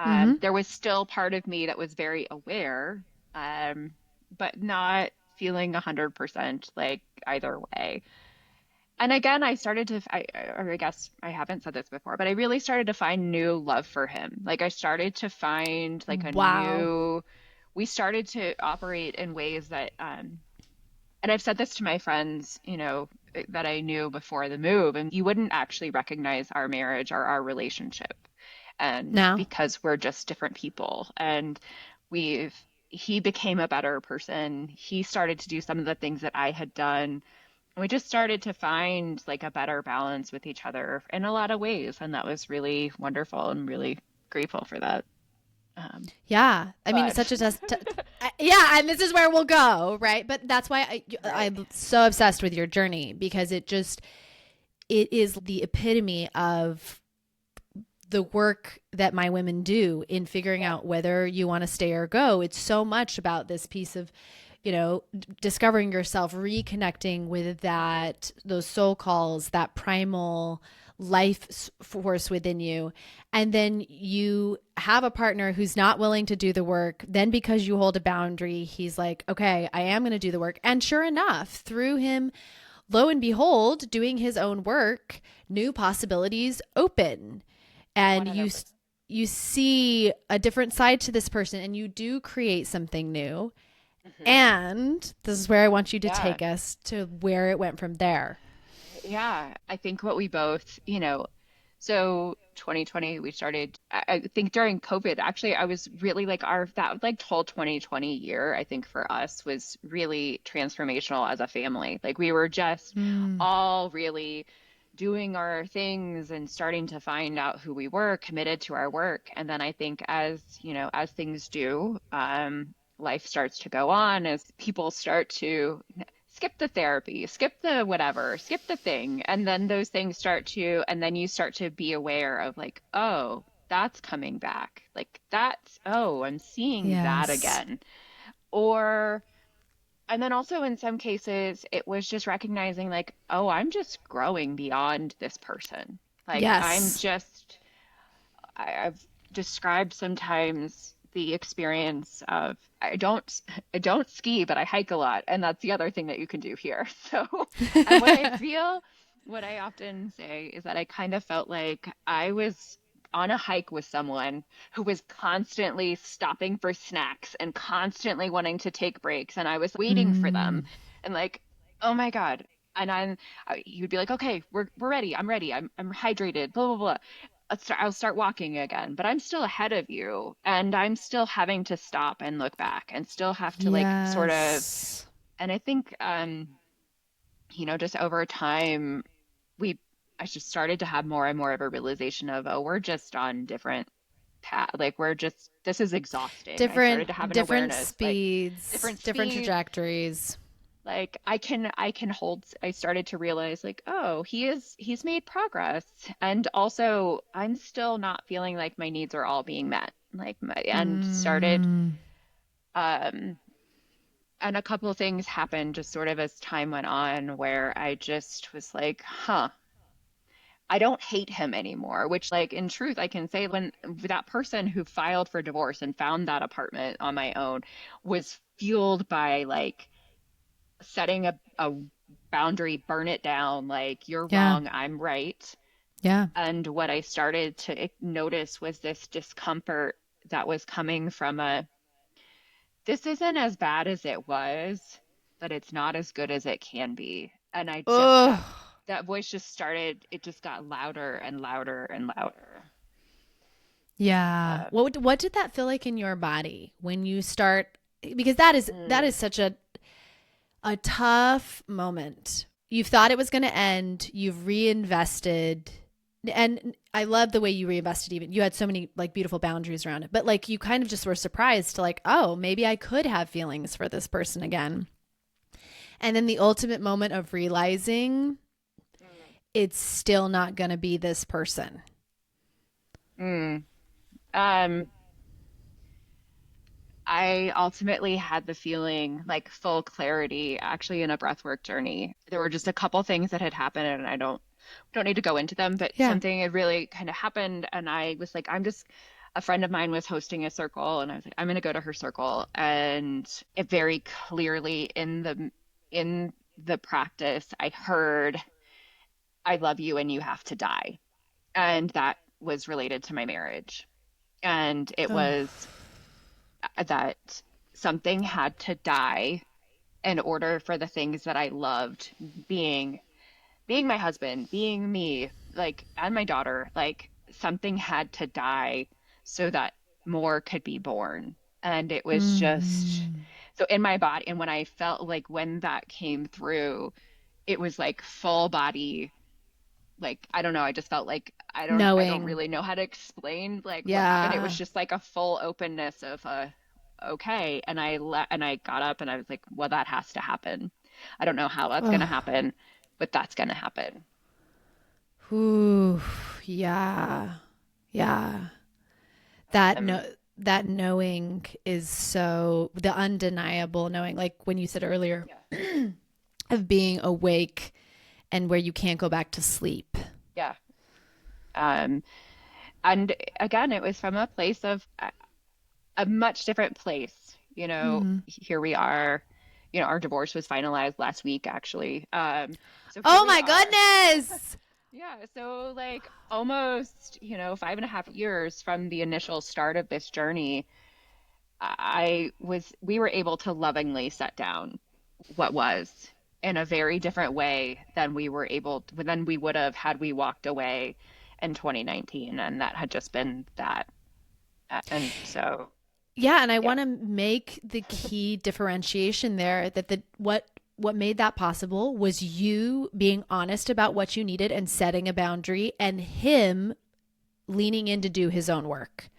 Mm-hmm. There was still part of me that was very aware, um, but not feeling 100% like either way. And again, I started to, or I guess I haven't said this before, but I really started to find new love for him. Like I started to find like Wow. we started to operate in ways that, and I've said this to my friends, that I knew before the move, and you wouldn't actually recognize our marriage or our relationship. And Now. because we're just different people, and we've, he became a better person. He started to do some of the things that I had done, we just started to find like a better balance with each other in a lot of ways, and that was really wonderful and really grateful for that. Um, Yeah. I mean, it's but such a test. Yeah. And this is where we'll go. Right. But that's why right, I'm so obsessed with your journey because it is the epitome of the work that my women do in figuring yeah, out whether you want to stay or go. It's so much about this piece of, discovering yourself, reconnecting with those soul calls, that primal life force within you. And then you have a partner who's not willing to do the work. Then, because you hold a boundary, he's like, okay, I am going to do the work. And sure enough, through him, lo and behold, doing his own work, new possibilities open and 100%. you see a different side to this person and you do create something new. Hmm. And this is where I want you to Yeah, take us to where it went from there. yeah. I think what we both, so 2020 we started. I think during COVID, actually, I was really like that like whole 2020 year. I think for us was really transformational as a family. Like we were just Mm, all really doing our things and starting to find out who we were, committed to our work. And then I think as things do, life starts to go on as people start to skip the therapy, skip the whatever, skip the thing. And then those things and then you start to be aware of like, oh, that's coming back. Like oh, I'm seeing that yes. again. Or and then also in some cases, it was just recognizing like, oh, I'm just growing beyond this person. Like Yes. I've described sometimes the experience of I don't ski, but I hike a lot, and that's the other thing that you can do here. So, and what I often say is that I kind of felt like I was on a hike with someone who was constantly stopping for snacks and constantly wanting to take breaks, and I was waiting for them, Mm, and like, oh my God. And you'd be like, okay, we're ready. I'm ready. I'm hydrated. Blah blah blah. I'll start walking again, but I'm still ahead of you, and I'm still having to stop and look back, and still have to like sort of. yes. And I think, just over time, we, I just started to have more and more of a realization of, oh, we're just on different path. Like this is exhausting. I started to have an Different awareness, like speeds, different different speeds, trajectories. like I can hold. I started to realize like, oh, he's made progress, and also I'm still not feeling like my needs are all being met, and started, Mm, um and a couple of things happened just sort of as time went on where I just was like, huh, I don't hate him anymore, which, like, in truth, I can say when that person who filed for divorce and found that apartment on my own was fueled by like setting a boundary, burn it down, like, you're yeah. wrong, I'm right. Yeah. And what I started to notice was this discomfort that was coming from this isn't as bad as it was, but it's not as good as it can be. And I just, Oh, that voice just started, it just got louder and louder and louder. yeah. Uh, What did that feel like in your body when you start? Because that is mm, such a tough moment. You thought it was going to end. You've reinvested, and I love the way you reinvested. Even you had so many like beautiful boundaries around it, but like you kind of just were surprised to like, oh, maybe I could have feelings for this person again. And then the ultimate moment of realizing it's still not going to be this person? Mm. Um, I ultimately had the feeling like full clarity actually in a breathwork journey. There were just a couple things that had happened and I don't need to go into them, but Yeah. something had really kind of happened and I was like, I'm just a friend of mine was hosting a circle and I was like, I'm going to go to her circle. And it very clearly in the practice, I heard, I love you and you have to die. And that was related to my marriage. And it Oh. was that something had to die in order for the things that I loved being my husband, being me, like and my daughter, like something had to die so that more could be born. And it was just Mm-hmm. so in my body and when I felt like when that came through, it was like full body like I don't know, I just felt like I don't Knowing. really know how to explain like what happened. It was Yeah. just like a full openness of okay, and I got up and I was like, well, that has to happen. I don't know how that's going to Oh. happen, but that's going to happen. Ooh. Yeah. Yeah. That no Um, that knowing is so the undeniable knowing, like when you said earlier, yeah, of being awake and where you can't go back to sleep. yeah. Um, and again, it was from a place of a much different place. Mm. Here we are. Our divorce was finalized last week, actually. So here Oh we my are. goodness. Yeah, so like almost, 5.5 years from the initial start of this journey, we were able to lovingly set down what was in a very different way than we would have had we walked away in 2019. And that had just been that. And so, Yeah, and I yeah, want to make the key differentiation there that what made that possible was you being honest about what you needed and setting a boundary and him leaning in to do his own work.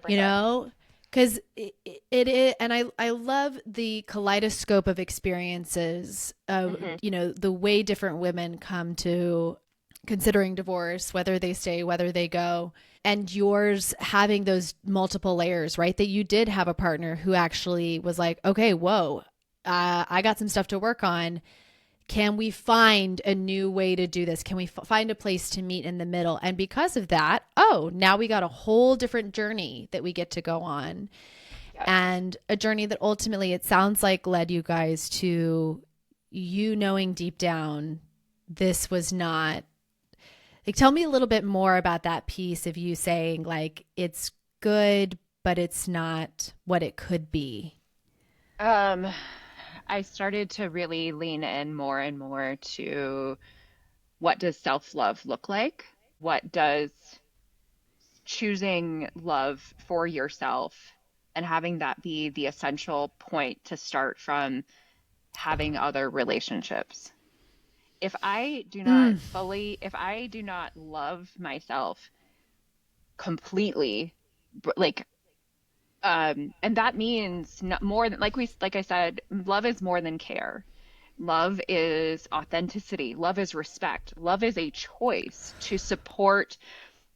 You 100%. know, because it is, and I love the kaleidoscope of experiences of, Hmm. the way different women come to considering divorce, whether they stay, whether they go, and yours having those multiple layers, right? That you did have a partner who actually was like, okay, whoa, I got some stuff to work on. Can we find a new way to do this? Can we find a place to meet in the middle? And because of that, oh, now we got a whole different journey that we get to go on. Yes. And a journey that ultimately it sounds like led you guys to you knowing deep down this was not, like, tell me a little bit more about that piece of you saying like it's good but it's not what it could be. Um, I started to really lean in more and more to what does self-love look like? What does choosing love for yourself and having that be the essential point to start from having other relationships? Mm. If I do not love myself completely, like, and that means not more than, like I said, love is more than care. Love is authenticity. Love is respect. Love is a choice to support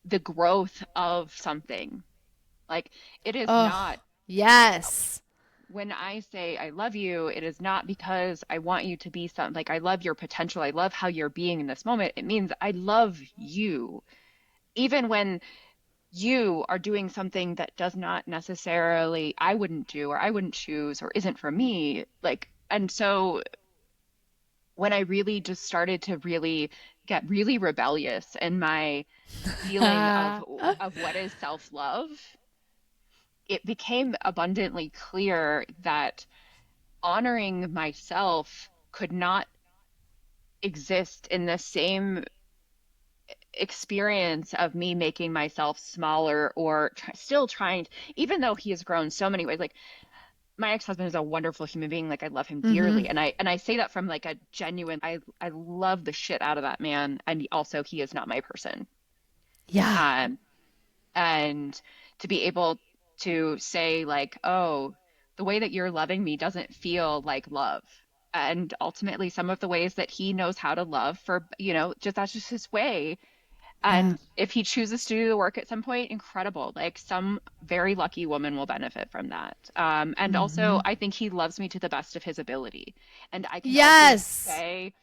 the growth of something. Like it is Oh, not, yes. when I say I love you, it is not because I want you to be something like I love your potential. I love how you're being in this moment. It means I love you. Even when you are doing something that does not necessarily I wouldn't do or I wouldn't choose or isn't for me. And so when I really just started to really get really rebellious in my feeling of what is self-love, it became abundantly clear that honoring myself could not exist in the same experience of me making myself smaller or still trying, even though he has grown so many ways. Like my ex-husband is a wonderful human being. Like I love him Mm-hmm. dearly. And I say that from like a genuine, I love the shit out of that man. And also he is not my person. Yeah. Um, and to be able to say like, oh, the way that you're loving me doesn't feel like love. And ultimately, some of the ways that he knows how to love for, just that's just his way. Yeah. And if he chooses to do the work at some point, incredible. Like some very lucky woman will benefit from that. And also, Hmm. I think he loves me to the best of his ability. And I can also Yes. say,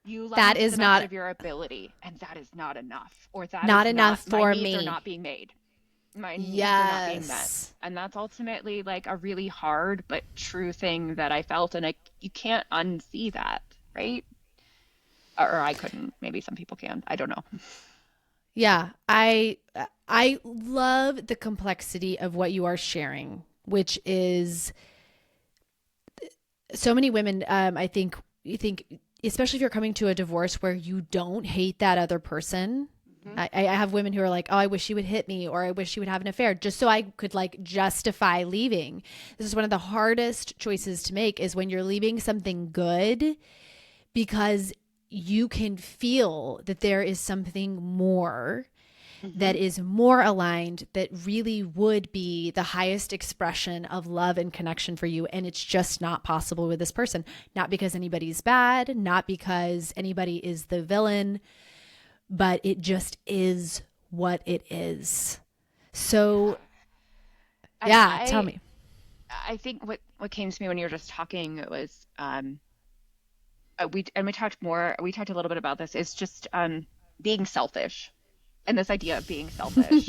you love me That to the is best not of your ability, and that is not enough, or that not is enough not, my for needs are me. not being made. My needs are not being met. Yes. And that's ultimately like a really hard but true thing that I felt. And you can't unsee that, right? Or I couldn't. Maybe some people can. I don't know. Yeah, I love the complexity of what you are sharing, which is so many women. I think you think, especially if you're coming to a divorce where you don't hate that other person. Hmm. I have women who are like, "Oh, I wish she would hit me," or "I wish she would have an affair," just so I could like justify leaving. This is one of the hardest choices to make, is when you're leaving something good, because you can feel that there is something more Hmm. that is more aligned, that really would be the highest expression of love and connection for you. And it's just not possible with this person. Not because anybody's bad, not because anybody is the villain, but it just is what it is. Yeah. So, And yeah, tell I me. I think what came to me when you were just talking was we talked a little bit about this, is just being selfish, and this idea of being selfish.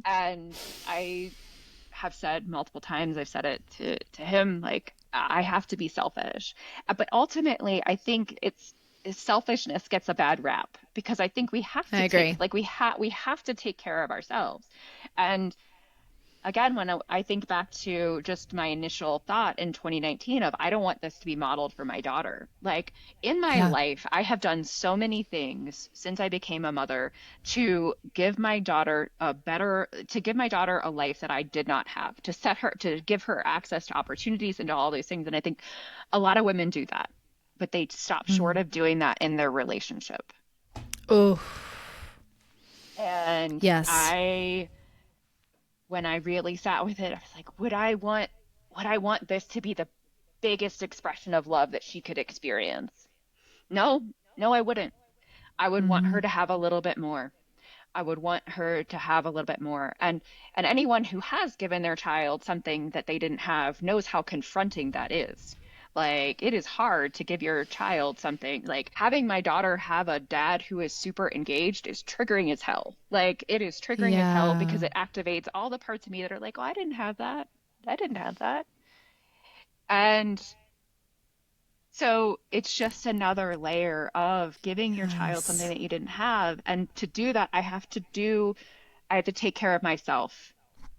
And I have said multiple times, I've said it to him, like I have to be selfish. But ultimately, I think selfishness gets a bad rap, because I think we have I to take agree. like we have to take care of ourselves. And again, when I think back to just my initial thought in 2019 of, I don't want this to be modeled for my daughter. Like in my Yeah. life, I have done so many things since I became a mother to give my daughter to give my daughter a life that I did not have, to give her access to opportunities and to all those things. And I think a lot of women do that, but they stop short Mm. of doing that in their relationship. Oh, And yes. when I really sat with it, I was like, would I want this to be the biggest expression of love that she could experience? No, no, I wouldn't. I would want Hmm. her to have a little bit more. I would want her to have a little bit more. And anyone who has given their child something that they didn't have knows how confronting that is. Like it is hard to give your child something. Like having my daughter have a dad who is super engaged is triggering as hell. Like it is triggering as hell because Yeah. it activates all the parts of me that are like, oh, I didn't have that. I didn't have that. And so it's just another layer of giving your child something Yes. that you didn't have. And to do that, I have to take care of myself,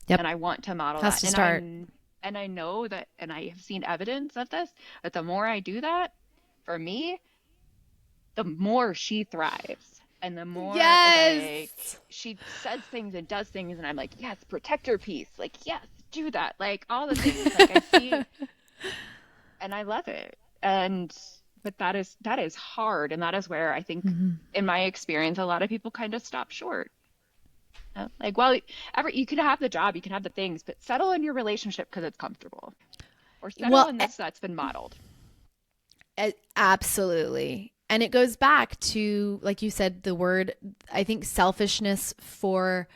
Yep. and I want to model Has that. to start. And I know that, and I have seen evidence of this, that the more I do that, for me, the more she thrives. And the more like Yes. she says things and does things, and I'm like, yes, protect her peace. Like, yes, do that. Like all the things. Like I see, and I love it. And but that is hard, and that is where I think, Mhm. in my experience, a lot of people kind of stop short. Like, well, you can have the job, you can have the things, but settle in your relationship because it's comfortable, or settle Well, in this that's been modeled. absolutely. And it goes back to, like you said, the word, I think, selfishness for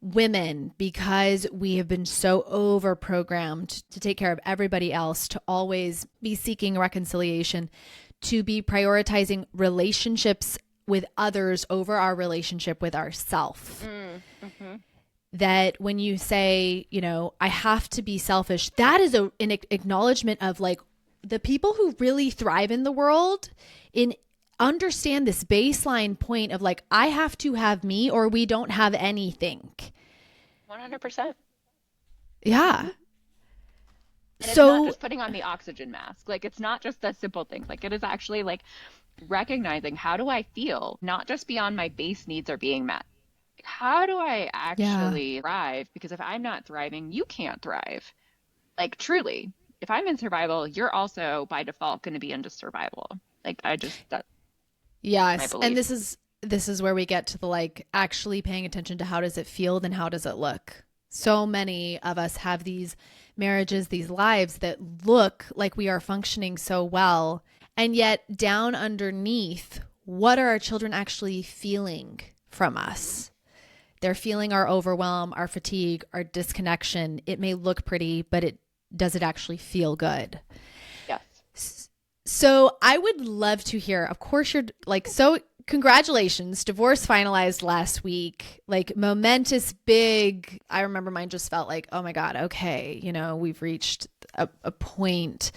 women, because we have been so over programmed to take care of everybody else, to always be seeking reconciliation, to be prioritizing relationships with others over our relationship with ourself. Mm-hmm. That when you say, I have to be selfish, that is an acknowledgement of like the people who really thrive in the world in understand this baseline point of like, I have to have me or we don't have anything. 100%. Yeah. Mm-hmm. And it's not So, just putting on the oxygen mask. Like, it's not just the simple things. Like, it is actually like recognizing, how do I feel? Not just beyond my base needs are being met. How do I yeah. actually thrive? Because if I'm not thriving, you can't thrive. Like, truly, if I'm in survival, you're also by default going to be into survival. Like, that's my Yes. And belief. this is where we get to the like actually paying attention to how does it feel, then how does it look? So many of us have these marriages, these lives that look like we are functioning so well. And yet, down underneath, what are our children actually feeling from us? They're feeling our overwhelm, our fatigue, our disconnection. It may look pretty, but does it actually feel good? Yes. So I would love to hear, of course, you're like, so congratulations. Divorce finalized last week, like momentous, big. I remember mine just felt like, oh my God, okay, we've reached a point.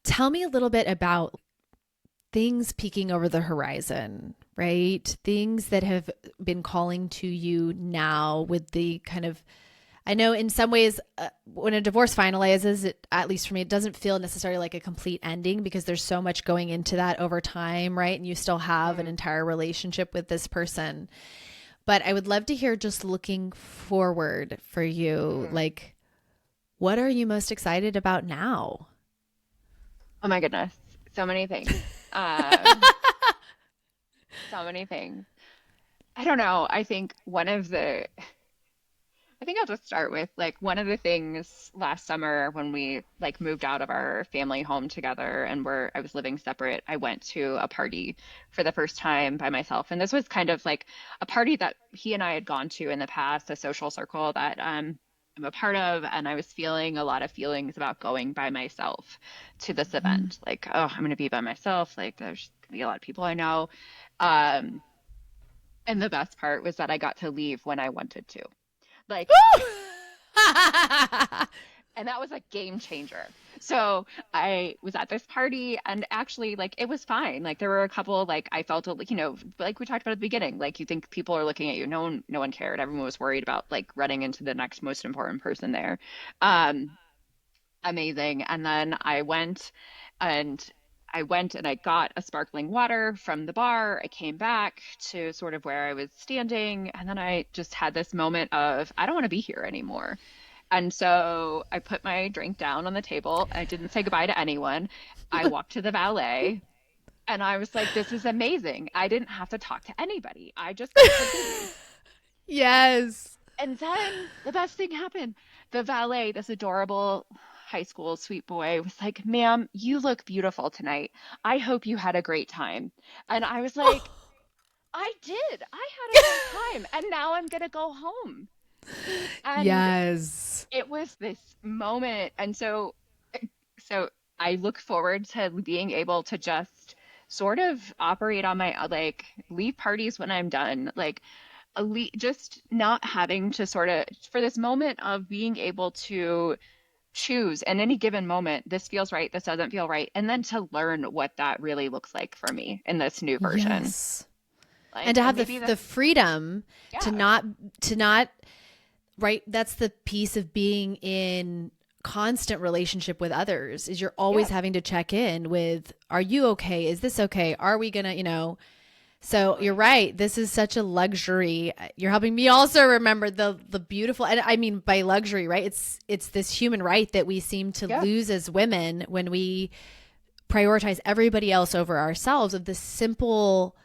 Tell me a little bit about things peeking over the horizon, right? Things that have been calling to you now with the kind of, I know in some ways when a divorce finalizes, at least for me, it doesn't feel necessarily like a complete ending because there's so much going into that over time, right? And you still have an entire relationship with this person. But I would love to hear, just looking forward for you, like, what are you most excited about now? Oh my goodness. So many things. Um, so many things. I don't know. I think I'll just start with like one of the things last summer when we like moved out of our family home together and I was living separate. I went to a party for the first time by myself. And this was kind of like a party that he and I had gone to in the past, a social circle that I'm a part of. And I was feeling a lot of feelings about going by myself to this Mm. event. Like, oh, I'm going to be by myself. Like, there's going to be a lot of people I know. Um, and the best part was that I got to leave when I wanted to. Like, and that was a game changer. So I was at this party and actually like it was fine. Like there were a couple like I felt like we talked about at the beginning, like you think people are looking at you. No one cared. Everyone was worried about like running into the next most important person there. Um Amazing. And then and I went and I got a sparkling water from the bar. I came back to sort of where I was standing, and then I just had this moment of, I don't want to be here anymore. And so I put my drink down on the table. I didn't say goodbye to anyone. I walked to the valet and I was like, this is amazing. I didn't have to talk to anybody. I just got to leave. Yes. And then the best thing happened. The valet, this adorable high school sweet boy, was like, ma'am, you look beautiful tonight. I hope you had a great time. And I was like, I did. I had a great time. And now I'm going to go home. And Yes. it was this moment. And so I look forward to being able to just sort of operate on my, like, leave parties when I'm done. Like, just not having to sort of for this moment of being able to choose in any given moment, this feels right, this doesn't feel right, and then to learn what that really looks like for me in this new version. Yes. And Like, to and have maybe the freedom to yeah, not right, that's the piece of being in constant relationship with others, is you're always yes, having to check in with, are you okay, is this okay, are we gonna, so you're totally. right, this is such a luxury. You're helping me also remember the beautiful, and I mean by luxury, right, it's this human right that we seem to Yeah, lose as women when we prioritize everybody else over ourselves, of the simple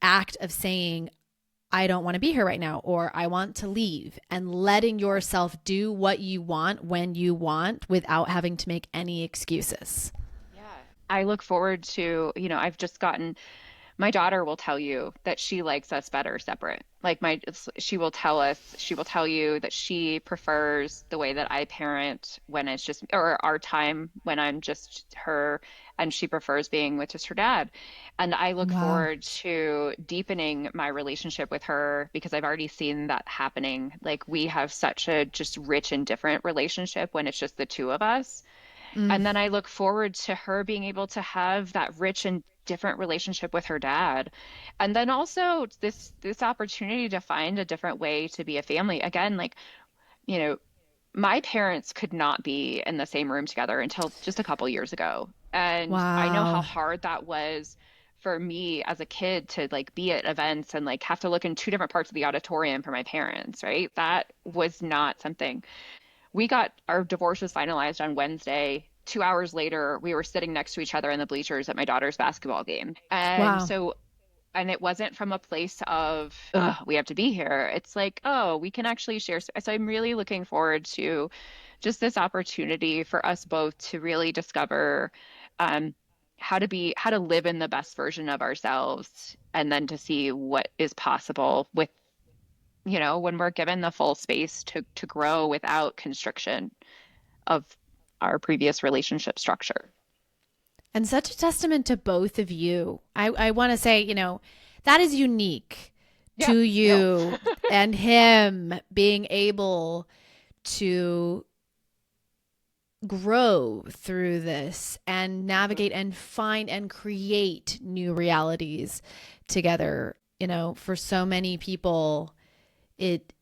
act of saying, I don't want to be here right now, or I want to leave, and letting yeah, yourself do what you want when you want without having to make any excuses. yeah. I look forward to, I've just gotten my daughter will tell you that she likes us better separate. Like she will tell you that she prefers the way that I parent when it's just, or our time when I'm just her, and she prefers being with just her dad. And I look Wow. forward to deepening my relationship with her because I've already seen that happening. Like we have such a just rich and different relationship when it's just the two of us. Mm. And then I look forward to her being able to have that rich and different relationship with her dad. And then also this opportunity to find a different way to be a family. Again, like, you know, my parents could not be in the same room together until just a couple years ago. And I know how Wow. hard that was for me as a kid to like be at events and like have to look in two different parts of the auditorium for my parents, right? That was not something we got our divorce was finalized on Wednesday. 2 hours later, we were sitting next to each other in the bleachers at my daughter's basketball game. And Wow. so and it wasn't from a place of, "Ugh, we have to be here." It's like, oh, we can actually share. So I'm really looking forward to just this opportunity for us both to really discover um, how to live in the best version of ourselves, and then to see what is possible with, when we're given the full space to grow without constriction of our previous relationship structure. And such a testament to both of you. I want to say, that is unique Yeah, to no. you and him being able to grow through this and navigate and find and create new realities together. For so many people, it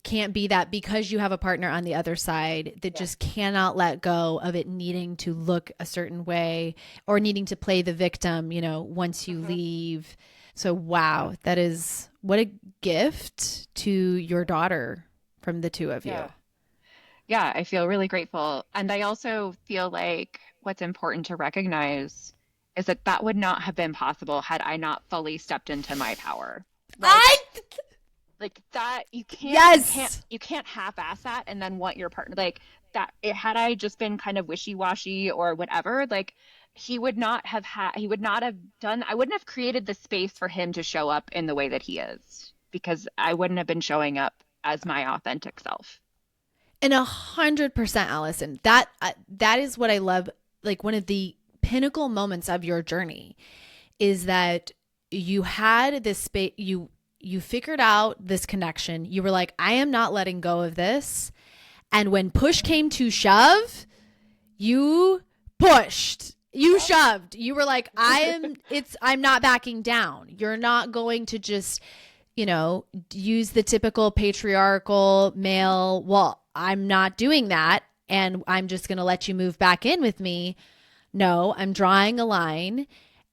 can't be that, because you have a partner on the other side that Yeah. just cannot let go of it needing to look a certain way or needing to play the victim, once you Mhm. leave. So, wow, that is what a gift to your daughter from the two of you. Yeah. Yeah, I feel really grateful. And I also feel like what's important to recognize is that that would not have been possible had I not fully stepped into my power. I, Like that yes. you can't half-ass that and then want your partner like that. Had I just been kind of wishy-washy or whatever, like he would not have done, I wouldn't have created the space for him to show up in the way that he is, because I wouldn't have been showing up as my authentic self. And 100%, Allison. That is what I love. Like, one of the pinnacle moments of your journey is that you had this space. You figured out this connection. You were like, I am not letting go of this. And when push came to shove, you pushed. You Yep. shoved. You were like, I'm not backing down. You're not going to just, use the typical patriarchal male, well, I'm not doing that and I'm just going to let you move back in with me. No, I'm drawing a line.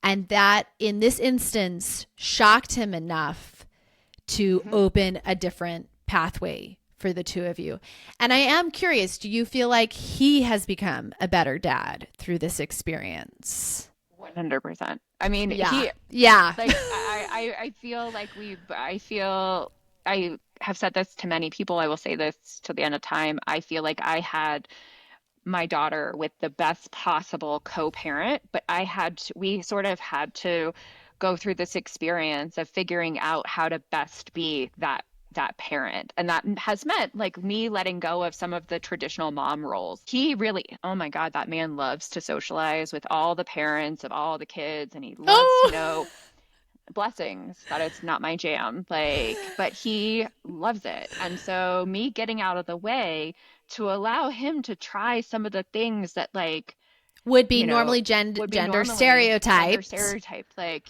And that in this instance shocked him enough to Mhm. open a different pathway for the two of you. And I am curious, do you feel like he has become a better dad through this experience? 100%. I mean, Yeah. Yeah. like, I feel, I have said this to many people. I will say this till the end of time. I feel like I had my daughter with the best possible co-parent, but we sort of had to go through this experience of figuring out how to best be that parent. And that has meant like me letting go of some of the traditional mom roles. He really, oh my God, that man loves to socialize with all the parents of all the kids, and he loves to Oh, know, blessings, that it's not my jam, like, but he loves it. And so me getting out of the way to allow him to try some of the things that, like, would be you know, normally would be gender normally gender stereotyped. stereotyped, like,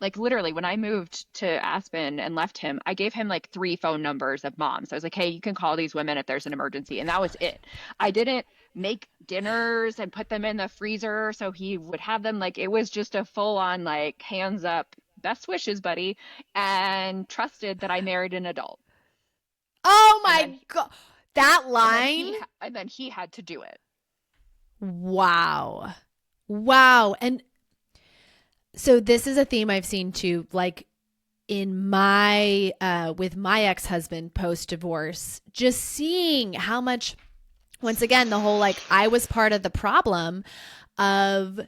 like literally when I moved to Aspen and left him, I gave him like three phone numbers of moms. I was like, hey, you can call these women if there's an emergency. And that was it. I didn't make dinners and put them in the freezer so he would have them. Like, it was just a full on, like, hands up, best wishes, buddy, and trusted that I married an adult. Oh And my then God. That line. and then he had to do it. Wow. Wow. And so this is a theme I've seen too, like in my with my ex-husband post divorce, just seeing how much, once again, the whole like I was part of the problem of,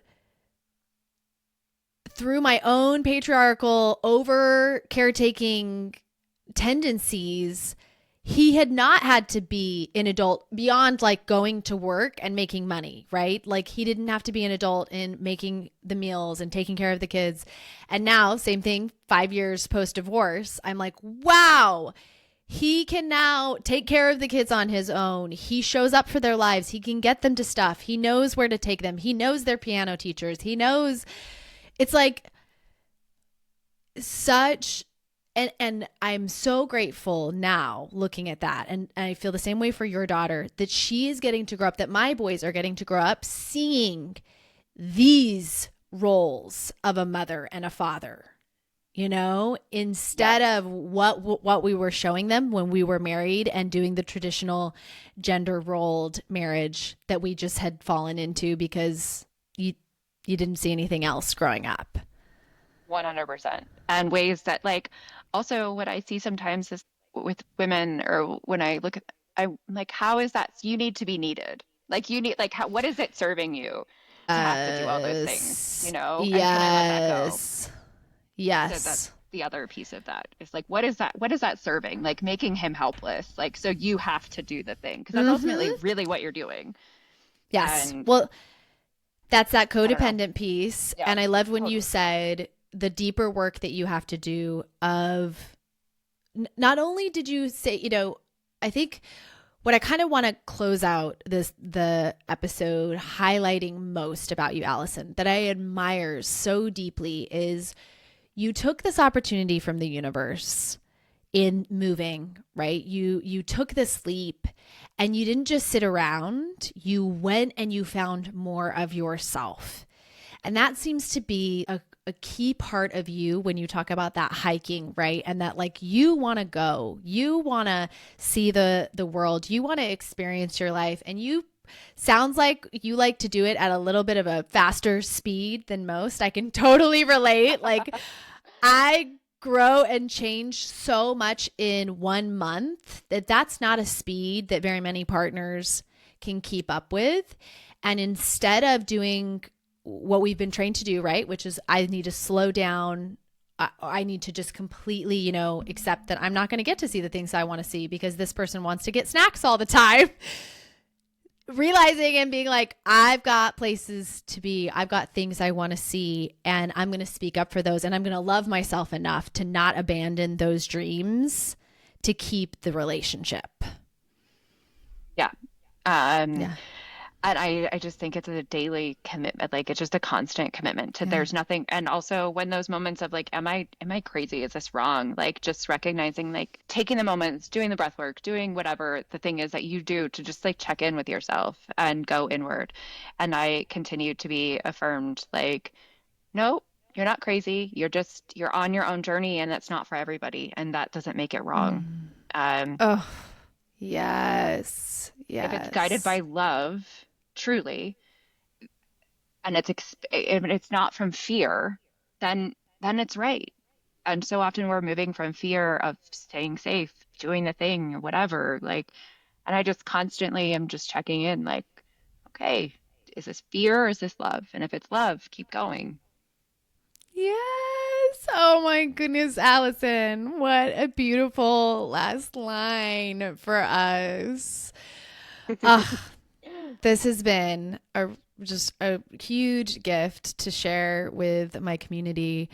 through my own patriarchal over caretaking tendencies, he had not had to be an adult beyond like going to work and making money, right? Like he didn't have to be an adult in making the meals and taking care of the kids. And now, same thing, 5 years post divorce, I'm like, wow, he can now take care of the kids on his own. He shows up for their lives. He can get them to stuff. He knows where to take them. He knows their piano teachers. He knows, it's like such, and I'm so grateful now looking at that. And I feel the same way for your daughter, that she is getting to grow up, that my boys are getting to grow up seeing these roles of a mother and a father, instead Yes. of what we were showing them when we were married and doing the traditional gender rolled marriage that we just had fallen into because you didn't see anything else growing up. 100%. And ways that like also what I see sometimes is with women or when I look at I'm like, how is that you need to be needed? Like you need like how what is it serving you to have to do all those things, And can I let that go? Yes. So that's Yes. the other piece of that. It's like what is that serving? Like making him helpless. Like so you have to do the thing because that's ultimately Mm-hmm. really what you're doing. Yes. And Well, that's that I don't know. codependent piece. Yeah, And I loved when you totally. said the deeper work that you have to do of not only did you say, I think what I kind of want to close out the episode highlighting most about you, Allison, that I admire so deeply is you took this opportunity from the universe in moving, right? You took this leap and you didn't just sit around. You went and you found more of yourself. And that seems to be a key part of you when you talk about that hiking, right? And that like you want to go, you want to see the world, you want to experience your life, and you sounds like you like to do it at a little bit of a faster speed than most. I can totally relate. Like I grow and change so much in 1 month that that's not a speed that very many partners can keep up with. And instead of doing what we've been trained to do, right, which is I need to slow down. I need to just completely, accept that I'm not going to get to see the things I want to see because this person wants to get snacks all the time. Realizing and being like, I've got places to be, I've got things I want to see, and I'm going to speak up for those. And I'm going to love myself enough to not abandon those dreams to keep the relationship. Yeah. Um, Yeah. and I just think it's a daily commitment. Like it's just a constant commitment to Yeah. there's nothing. And also when those moments of like, am I crazy? Is this wrong? Like just recognizing, like taking the moments, doing the breath work, doing whatever the thing is that you do to just like check in with yourself and go inward. And I continue to be affirmed like, no, you're not crazy. You're on your own journey and that's not for everybody. And that doesn't make it wrong. Mm. Um, Oh, yes. if it's guided Yes. by love, truly, and it's not from fear, then it's right. And so often we're moving from fear of staying safe, doing the thing or whatever, like, and I just constantly am just checking in, like, okay, is this fear or is this love? And if it's love, keep going. Yes. Oh my goodness, Allison. What a beautiful last line for us. Ah, this has been just a huge gift to share with my community.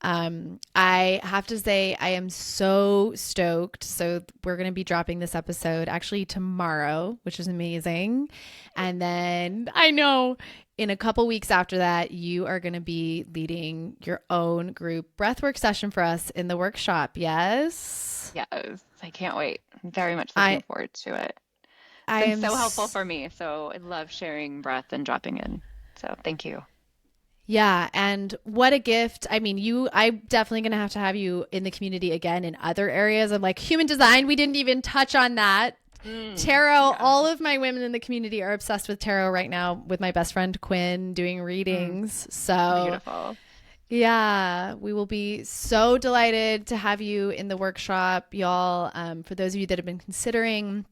I have to say, I am so stoked. So, we're going to be dropping this episode actually tomorrow, which is amazing. And then I know in a couple weeks after that, you are going to be leading your own group breathwork session for us in the workshop. Yes. Yes, I can't wait. I'm very much looking I, forward to it. It's I been am so helpful for me. So I love sharing breath and dropping in. So thank you. Yeah, and what a gift. I mean, I'm definitely going to have you in the community again in other areas of like human design. We didn't even touch on that. Tarot, Yeah. all of my women in the community are obsessed with tarot right now with my best friend Quinn doing Mm, readings. So, beautiful. yeah, we will be so delighted to have you in the workshop, y'all. For those of you that have been considering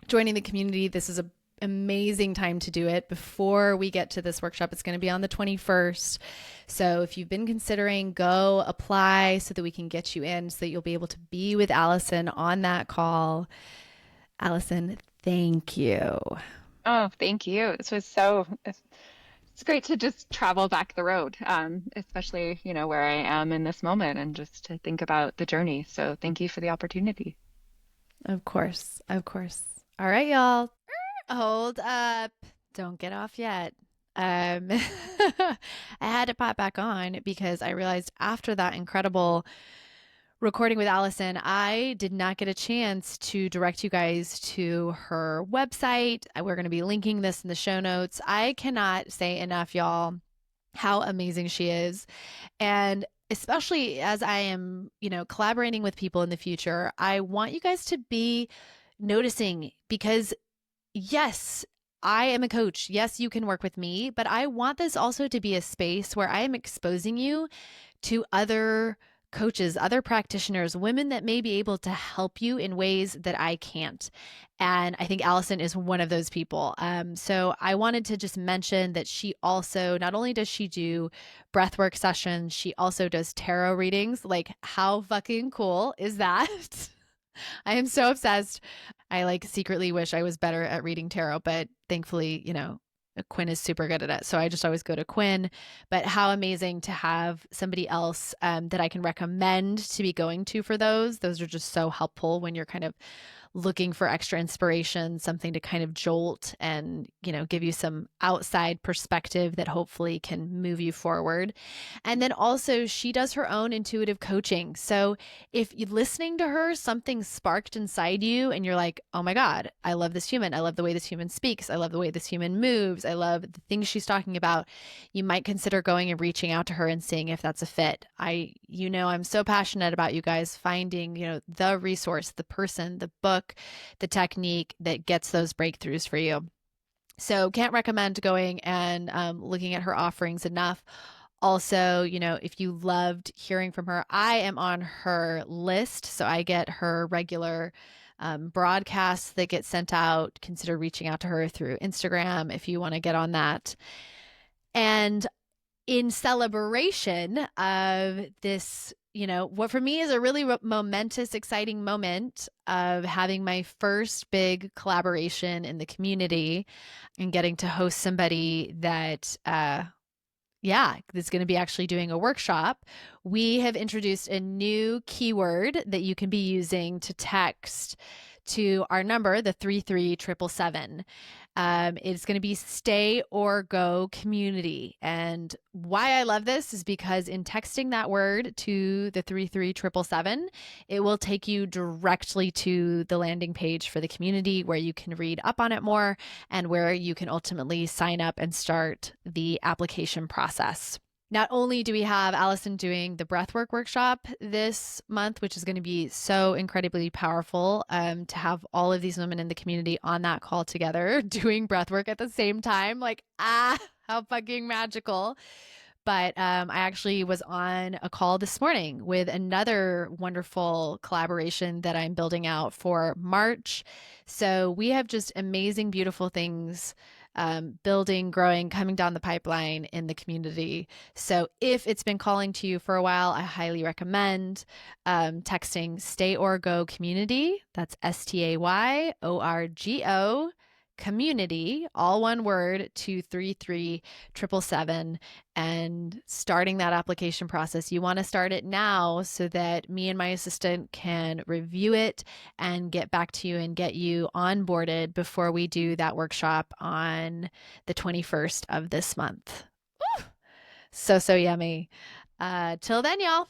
joining the community, this is a amazing time to do it before we get to this workshop. It's going to be on the 21st. So if you've been considering, go apply so that we can get you in so that you'll be able to be with Allison on that call. Allison, thank you. Oh, thank you. It's great to just travel back the road, especially, where I am in this moment and just to think about the journey. So thank you for the opportunity. Of course. Of course. All right, y'all. Hold up. Don't get off yet. I had to pop back on because I realized after that incredible recording with Allison, I did not get a chance to direct you guys to her website. We're going to be linking this in the show notes. I cannot say enough, y'all, how amazing she is. And especially as I am, collaborating with people in the future, I want you guys to be noticing because yes, I am a coach. Yes, you can work with me, but I want this also to be a space where I am exposing you to other coaches, other practitioners, women that may be able to help you in ways that I can't. And I think Allison is one of those people. So I wanted to just mention that she also, not only does she do breathwork sessions, she also does tarot readings. Like, how fucking cool is that? I am so obsessed. I like secretly wish I was better at reading tarot, but thankfully, Quinn is super good at it. So I just always go to Quinn. But how amazing to have somebody else that I can recommend to be going to for those. Those are just so helpful when you're kind of looking for extra inspiration, something to kind of jolt and, give you some outside perspective that hopefully can move you forward. And then also, she does her own intuitive coaching. So if you're listening to her, something sparked inside you and you're like, oh my God, I love this human. I love the way this human speaks. I love the way this human moves. I love the things she's talking about. You might consider going and reaching out to her and seeing if that's a fit. I'm so passionate about you guys finding, the resource, the person, the book, the technique that gets those breakthroughs for you. So can't recommend going and looking at her offerings enough. Also, if you loved hearing from her, I am on her list. So I get her regular broadcasts that get sent out. Consider reaching out to her through Instagram if you want to get on that. And in celebration of this, what for me is a really momentous, exciting moment of having my first big collaboration in the community and getting to host somebody that, that's going to be actually doing a workshop. We have introduced a new keyword that you can be using to text to our number, the 33777. It's going to be stay or go community. And why I love this is because in texting that word to the 33777, it will take you directly to the landing page for the community where you can read up on it more and where you can ultimately sign up and start the application process. Not only do we have Allison doing the breathwork workshop this month, which is going to be so incredibly powerful to have all of these women in the community on that call together doing breathwork at the same time. Like, how fucking magical. But I actually was on a call this morning with another wonderful collaboration that I'm building out for March. So we have just amazing, beautiful things building, growing, coming down the pipeline in the community. So if it's been calling to you for a while, I highly recommend texting Stay or Go Community. That's STAYORGO community, all one word, 233 and starting that application process. You want to start it now so that me and my assistant can review it and get back to you and get you onboarded before we do that workshop on the 21st of this month. Woo! So yummy. Till then, y'all.